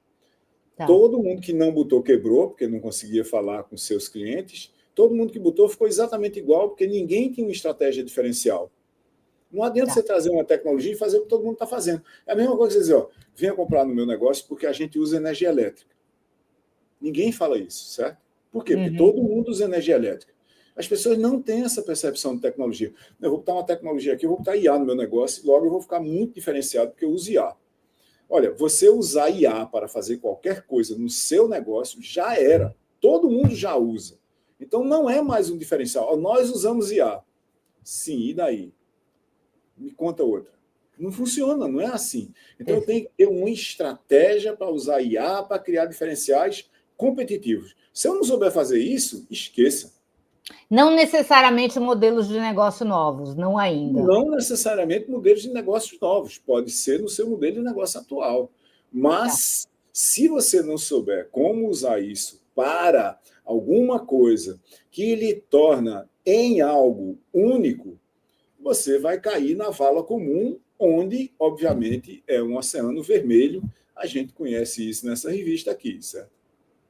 Tá. Todo mundo que não botou quebrou, porque não conseguia falar com seus clientes. Todo mundo que botou ficou exatamente igual, porque ninguém tinha uma estratégia diferencial. Não adianta você trazer uma tecnologia e fazer o que todo mundo está fazendo. É a mesma coisa que você dizer, venha comprar no meu negócio porque a gente usa energia elétrica. Ninguém fala isso, certo? Por quê? Porque todo mundo usa energia elétrica. As pessoas não têm essa percepção de tecnologia. Eu vou botar uma tecnologia aqui, eu vou botar IA no meu negócio e logo eu vou ficar muito diferenciado porque eu uso IA. Olha, você usar IA para fazer qualquer coisa no seu negócio já era. Todo mundo já usa. Então, não é mais um diferencial. Nós usamos IA. Sim, e daí? Me conta outra. Não funciona, não é assim. Então, eu tenho que ter uma estratégia para usar IA para criar diferenciais competitivos. Se eu não souber fazer isso, esqueça. Não necessariamente modelos de negócio novos, não ainda. Não necessariamente modelos de negócios novos, pode ser no seu modelo de negócio atual. Mas, se você não souber como usar isso para alguma coisa que lhe torna em algo único, você vai cair na vala comum, onde, obviamente, é um oceano vermelho. A gente conhece isso nessa revista aqui, certo?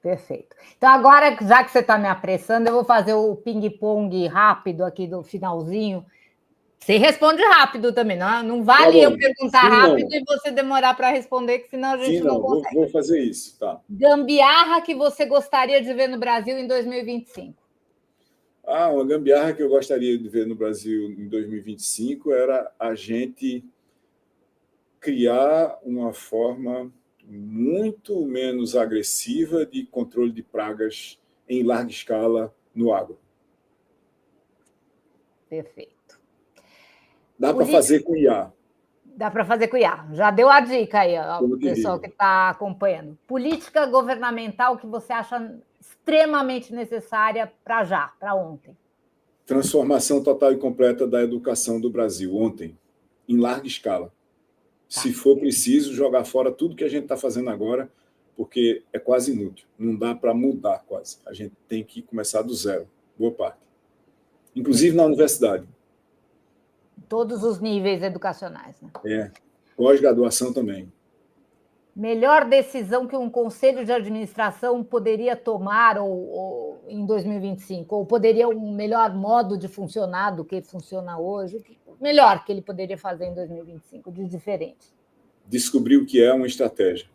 Perfeito. Então, agora, já que você está me apressando, eu vou fazer o ping-pong rápido aqui do finalzinho. Você responde rápido também, não vale eu perguntar rápido e você demorar para responder, que senão a gente não consegue. Vou fazer isso, tá. Gambiarra que você gostaria de ver no Brasil em 2025? Uma gambiarra que eu gostaria de ver no Brasil em 2025 era a gente criar uma forma muito menos agressiva de controle de pragas em larga escala no agro. Perfeito. Dá para fazer com IA. Dá para fazer com IA. Já deu a dica aí, o pessoal que está acompanhando. Política governamental que você acha extremamente necessária para já, para ontem? Transformação total e completa da educação do Brasil, ontem, em larga escala. Se for preciso, jogar fora tudo que a gente está fazendo agora, porque é quase inútil. Não dá para mudar quase. A gente tem que começar do zero, boa parte. Inclusive na universidade. Todos os níveis educacionais, né? Pós-graduação também. Melhor decisão que um conselho de administração poderia tomar em 2025? Ou poderia um melhor modo de funcionar do que funciona hoje? Melhor que ele poderia fazer em 2025, de diferente? Descobrir o que é uma estratégia.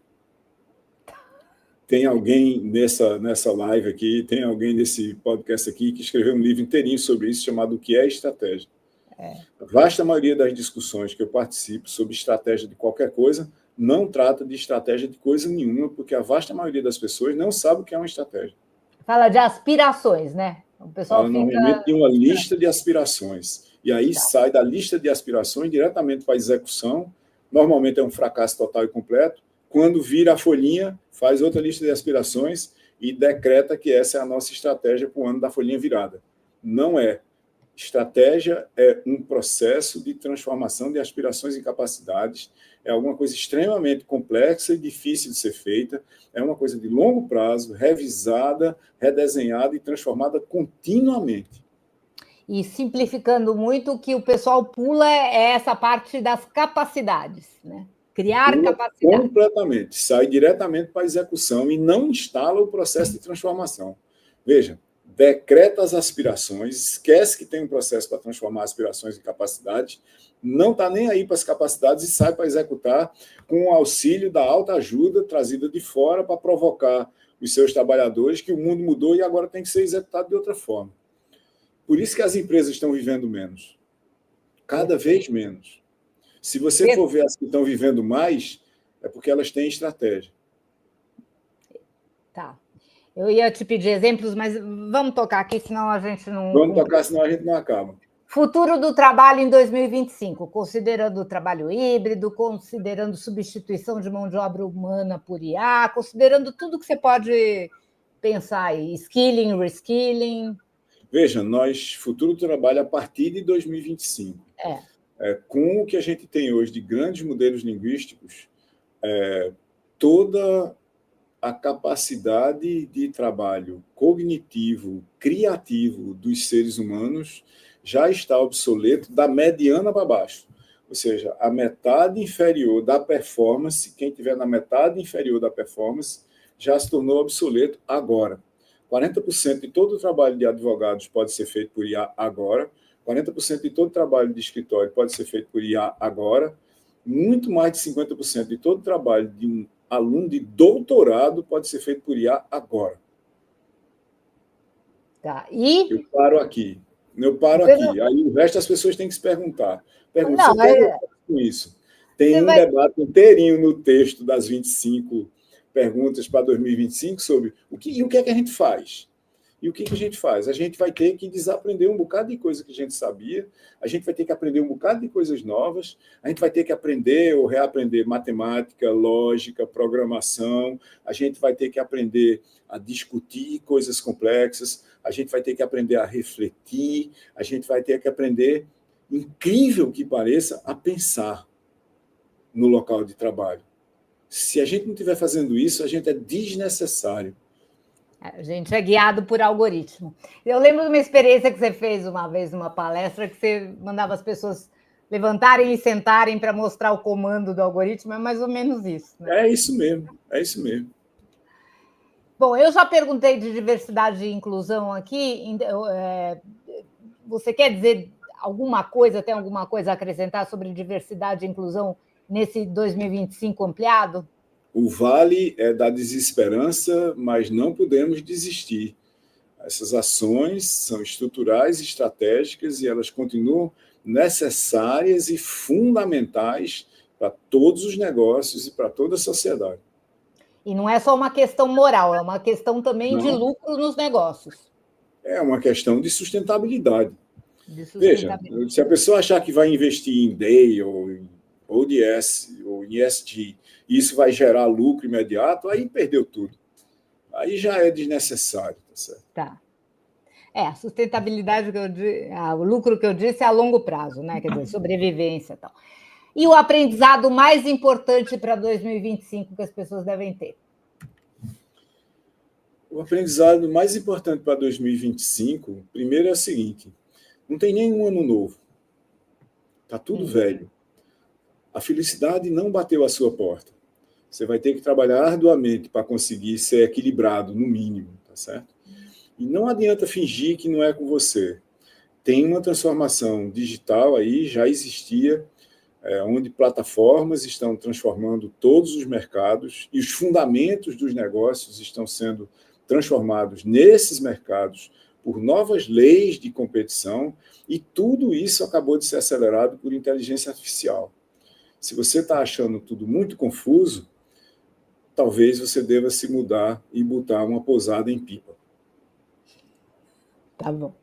Tem alguém nessa live aqui, tem alguém nesse podcast aqui que escreveu um livro inteirinho sobre isso, chamado O que é Estratégia. A vasta maioria das discussões que eu participo sobre estratégia de qualquer coisa não trata de estratégia de coisa nenhuma, porque a vasta maioria das pessoas não sabe o que é uma estratégia. Fala de aspirações, né? O pessoal normalmente tem uma lista de aspirações. E aí sai da lista de aspirações diretamente para a execução. Normalmente é um fracasso total e completo. Quando vira a folhinha, faz outra lista de aspirações e decreta que essa é a nossa estratégia para o ano da folhinha virada. Não é. Estratégia é um processo de transformação de aspirações em capacidades, é alguma coisa extremamente complexa e difícil de ser feita, é uma coisa de longo prazo, revisada, redesenhada e transformada continuamente. E simplificando muito, o que o pessoal pula é essa parte das capacidades, né? Criar capacidade. Completamente, sai diretamente para a execução e não instala o processo de transformação. Veja, decreta as aspirações, esquece que tem um processo para transformar aspirações em capacidades, não está nem aí para as capacidades e sai para executar com o auxílio da autoajuda trazida de fora para provocar os seus trabalhadores que o mundo mudou e agora tem que ser executado de outra forma. Por isso que as empresas estão vivendo menos. cada vez menos. Se você for ver as que estão vivendo mais, é porque elas têm estratégia. Tá. Eu ia te pedir exemplos, mas vamos tocar aqui, senão a gente não... Vamos tocar, senão a gente não acaba. Futuro do trabalho em 2025, considerando o trabalho híbrido, considerando substituição de mão de obra humana por IA, considerando tudo que você pode pensar aí, skilling, reskilling. Veja, futuro do trabalho a partir de 2025. Com o que a gente tem hoje de grandes modelos linguísticos, toda a capacidade de trabalho cognitivo, criativo dos seres humanos já está obsoleto da mediana para baixo. Ou seja, a metade inferior da performance, quem estiver na metade inferior da performance, já se tornou obsoleto agora. 40% de todo o trabalho de advogados pode ser feito por IA agora, 40% de todo o trabalho de escritório pode ser feito por IA agora, muito mais de 50% de todo o trabalho de um aluno de doutorado pode ser feito por IA agora. Tá. E? Eu paro aqui. Aí o resto das pessoas têm que se perguntar. Não, com isso. Tem debate inteirinho no texto das 25 perguntas para 2025 sobre o que é que a gente faz. E o que a gente faz? A gente vai ter que desaprender um bocado de coisa que a gente sabia, a gente vai ter que aprender um bocado de coisas novas, a gente vai ter que aprender ou reaprender matemática, lógica, programação, a gente vai ter que aprender a discutir coisas complexas, a gente vai ter que aprender a refletir, a gente vai ter que aprender, incrível que pareça, a pensar no local de trabalho. Se a gente não estiver fazendo isso, a gente é desnecessário. A gente é guiado por algoritmo. Eu lembro de uma experiência que você fez uma vez numa palestra, que você mandava as pessoas levantarem e sentarem para mostrar o comando do algoritmo, é mais ou menos isso. Né? É isso mesmo. Bom, eu já perguntei de diversidade e inclusão aqui. Você quer dizer alguma coisa, tem alguma coisa a acrescentar sobre diversidade e inclusão nesse 2025 ampliado? O vale é da desesperança, mas não podemos desistir. Essas ações são estruturais, estratégicas, e elas continuam necessárias e fundamentais para todos os negócios e para toda a sociedade. E não é só uma questão moral, é uma questão também de lucro nos negócios. É uma questão de sustentabilidade. Veja, se a pessoa achar que vai investir em DEI ou em ODS ou em ESG, e isso vai gerar lucro imediato, aí perdeu tudo. Aí já é desnecessário, tá certo? Tá. A sustentabilidade, o lucro que eu disse é a longo prazo, né? Quer dizer, sobrevivência e tal. E o aprendizado mais importante para 2025 que as pessoas devem ter? O aprendizado mais importante para 2025, primeiro é o seguinte: não tem nenhum ano novo. Está tudo velho. A felicidade não bateu à sua porta. Você vai ter que trabalhar arduamente para conseguir ser equilibrado, no mínimo, tá certo? E não adianta fingir que não é com você. Tem uma transformação digital aí, já existia, onde plataformas estão transformando todos os mercados e os fundamentos dos negócios estão sendo transformados nesses mercados por novas leis de competição, e tudo isso acabou de ser acelerado por inteligência artificial. Se você está achando tudo muito confuso, talvez você deva se mudar e botar uma pousada em Pipa. Tá bom.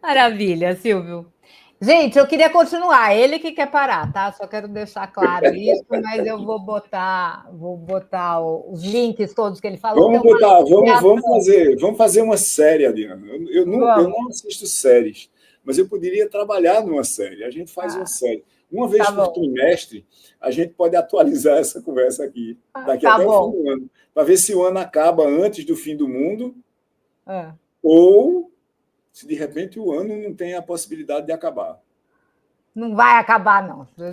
Maravilha, Silvio. Gente, eu queria continuar. Ele que quer parar, tá? Só quero deixar claro isso, mas eu vou botar os links todos que ele falou. Vamos fazer uma série, Adriana. Eu não assisto séries, mas eu poderia trabalhar numa série. A gente faz uma série. Uma vez por trimestre, a gente pode atualizar essa conversa aqui, daqui até o fim do ano, para ver se o ano acaba antes do fim do mundo, ou se de repente o ano não tem a possibilidade de acabar. Não vai acabar, não. Tudo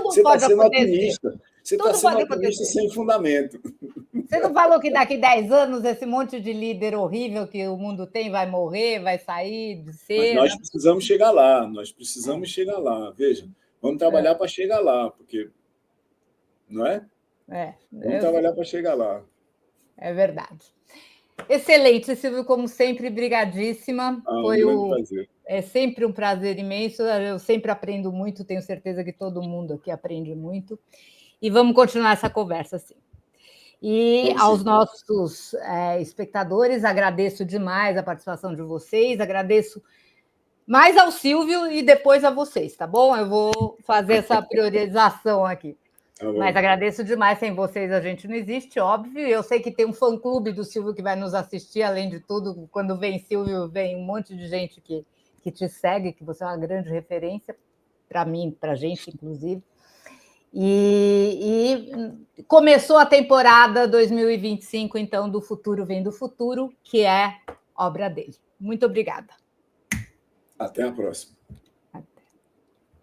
você está sendo otimista. Você está sendo otimista sem fundamento. Você não falou que daqui 10 anos esse monte de líder horrível que o mundo tem vai morrer, vai sair de ser? Mas nós precisamos chegar lá, Veja, vamos trabalhar para chegar lá, porque... Não é? Vamos trabalhar para chegar lá. É verdade. Excelente, Silvio, como sempre, brigadíssima. Foi um grande prazer. É sempre um prazer imenso, eu sempre aprendo muito, tenho certeza que todo mundo aqui aprende muito. E vamos continuar essa conversa, sim. E aos nossos espectadores, agradeço demais a participação de vocês, agradeço mais ao Silvio e depois a vocês, tá bom? Eu vou fazer essa priorização aqui. Mas agradeço demais, sem vocês a gente não existe, óbvio. Eu sei que tem um fã-clube do Silvio que vai nos assistir, além de tudo, quando vem Silvio, vem um monte de gente que te segue, que você é uma grande referência, para mim, para a gente, inclusive. E começou a temporada 2025, então, do Futuro Vem do Futuro, que é obra dele. Muito obrigada. Até a próxima.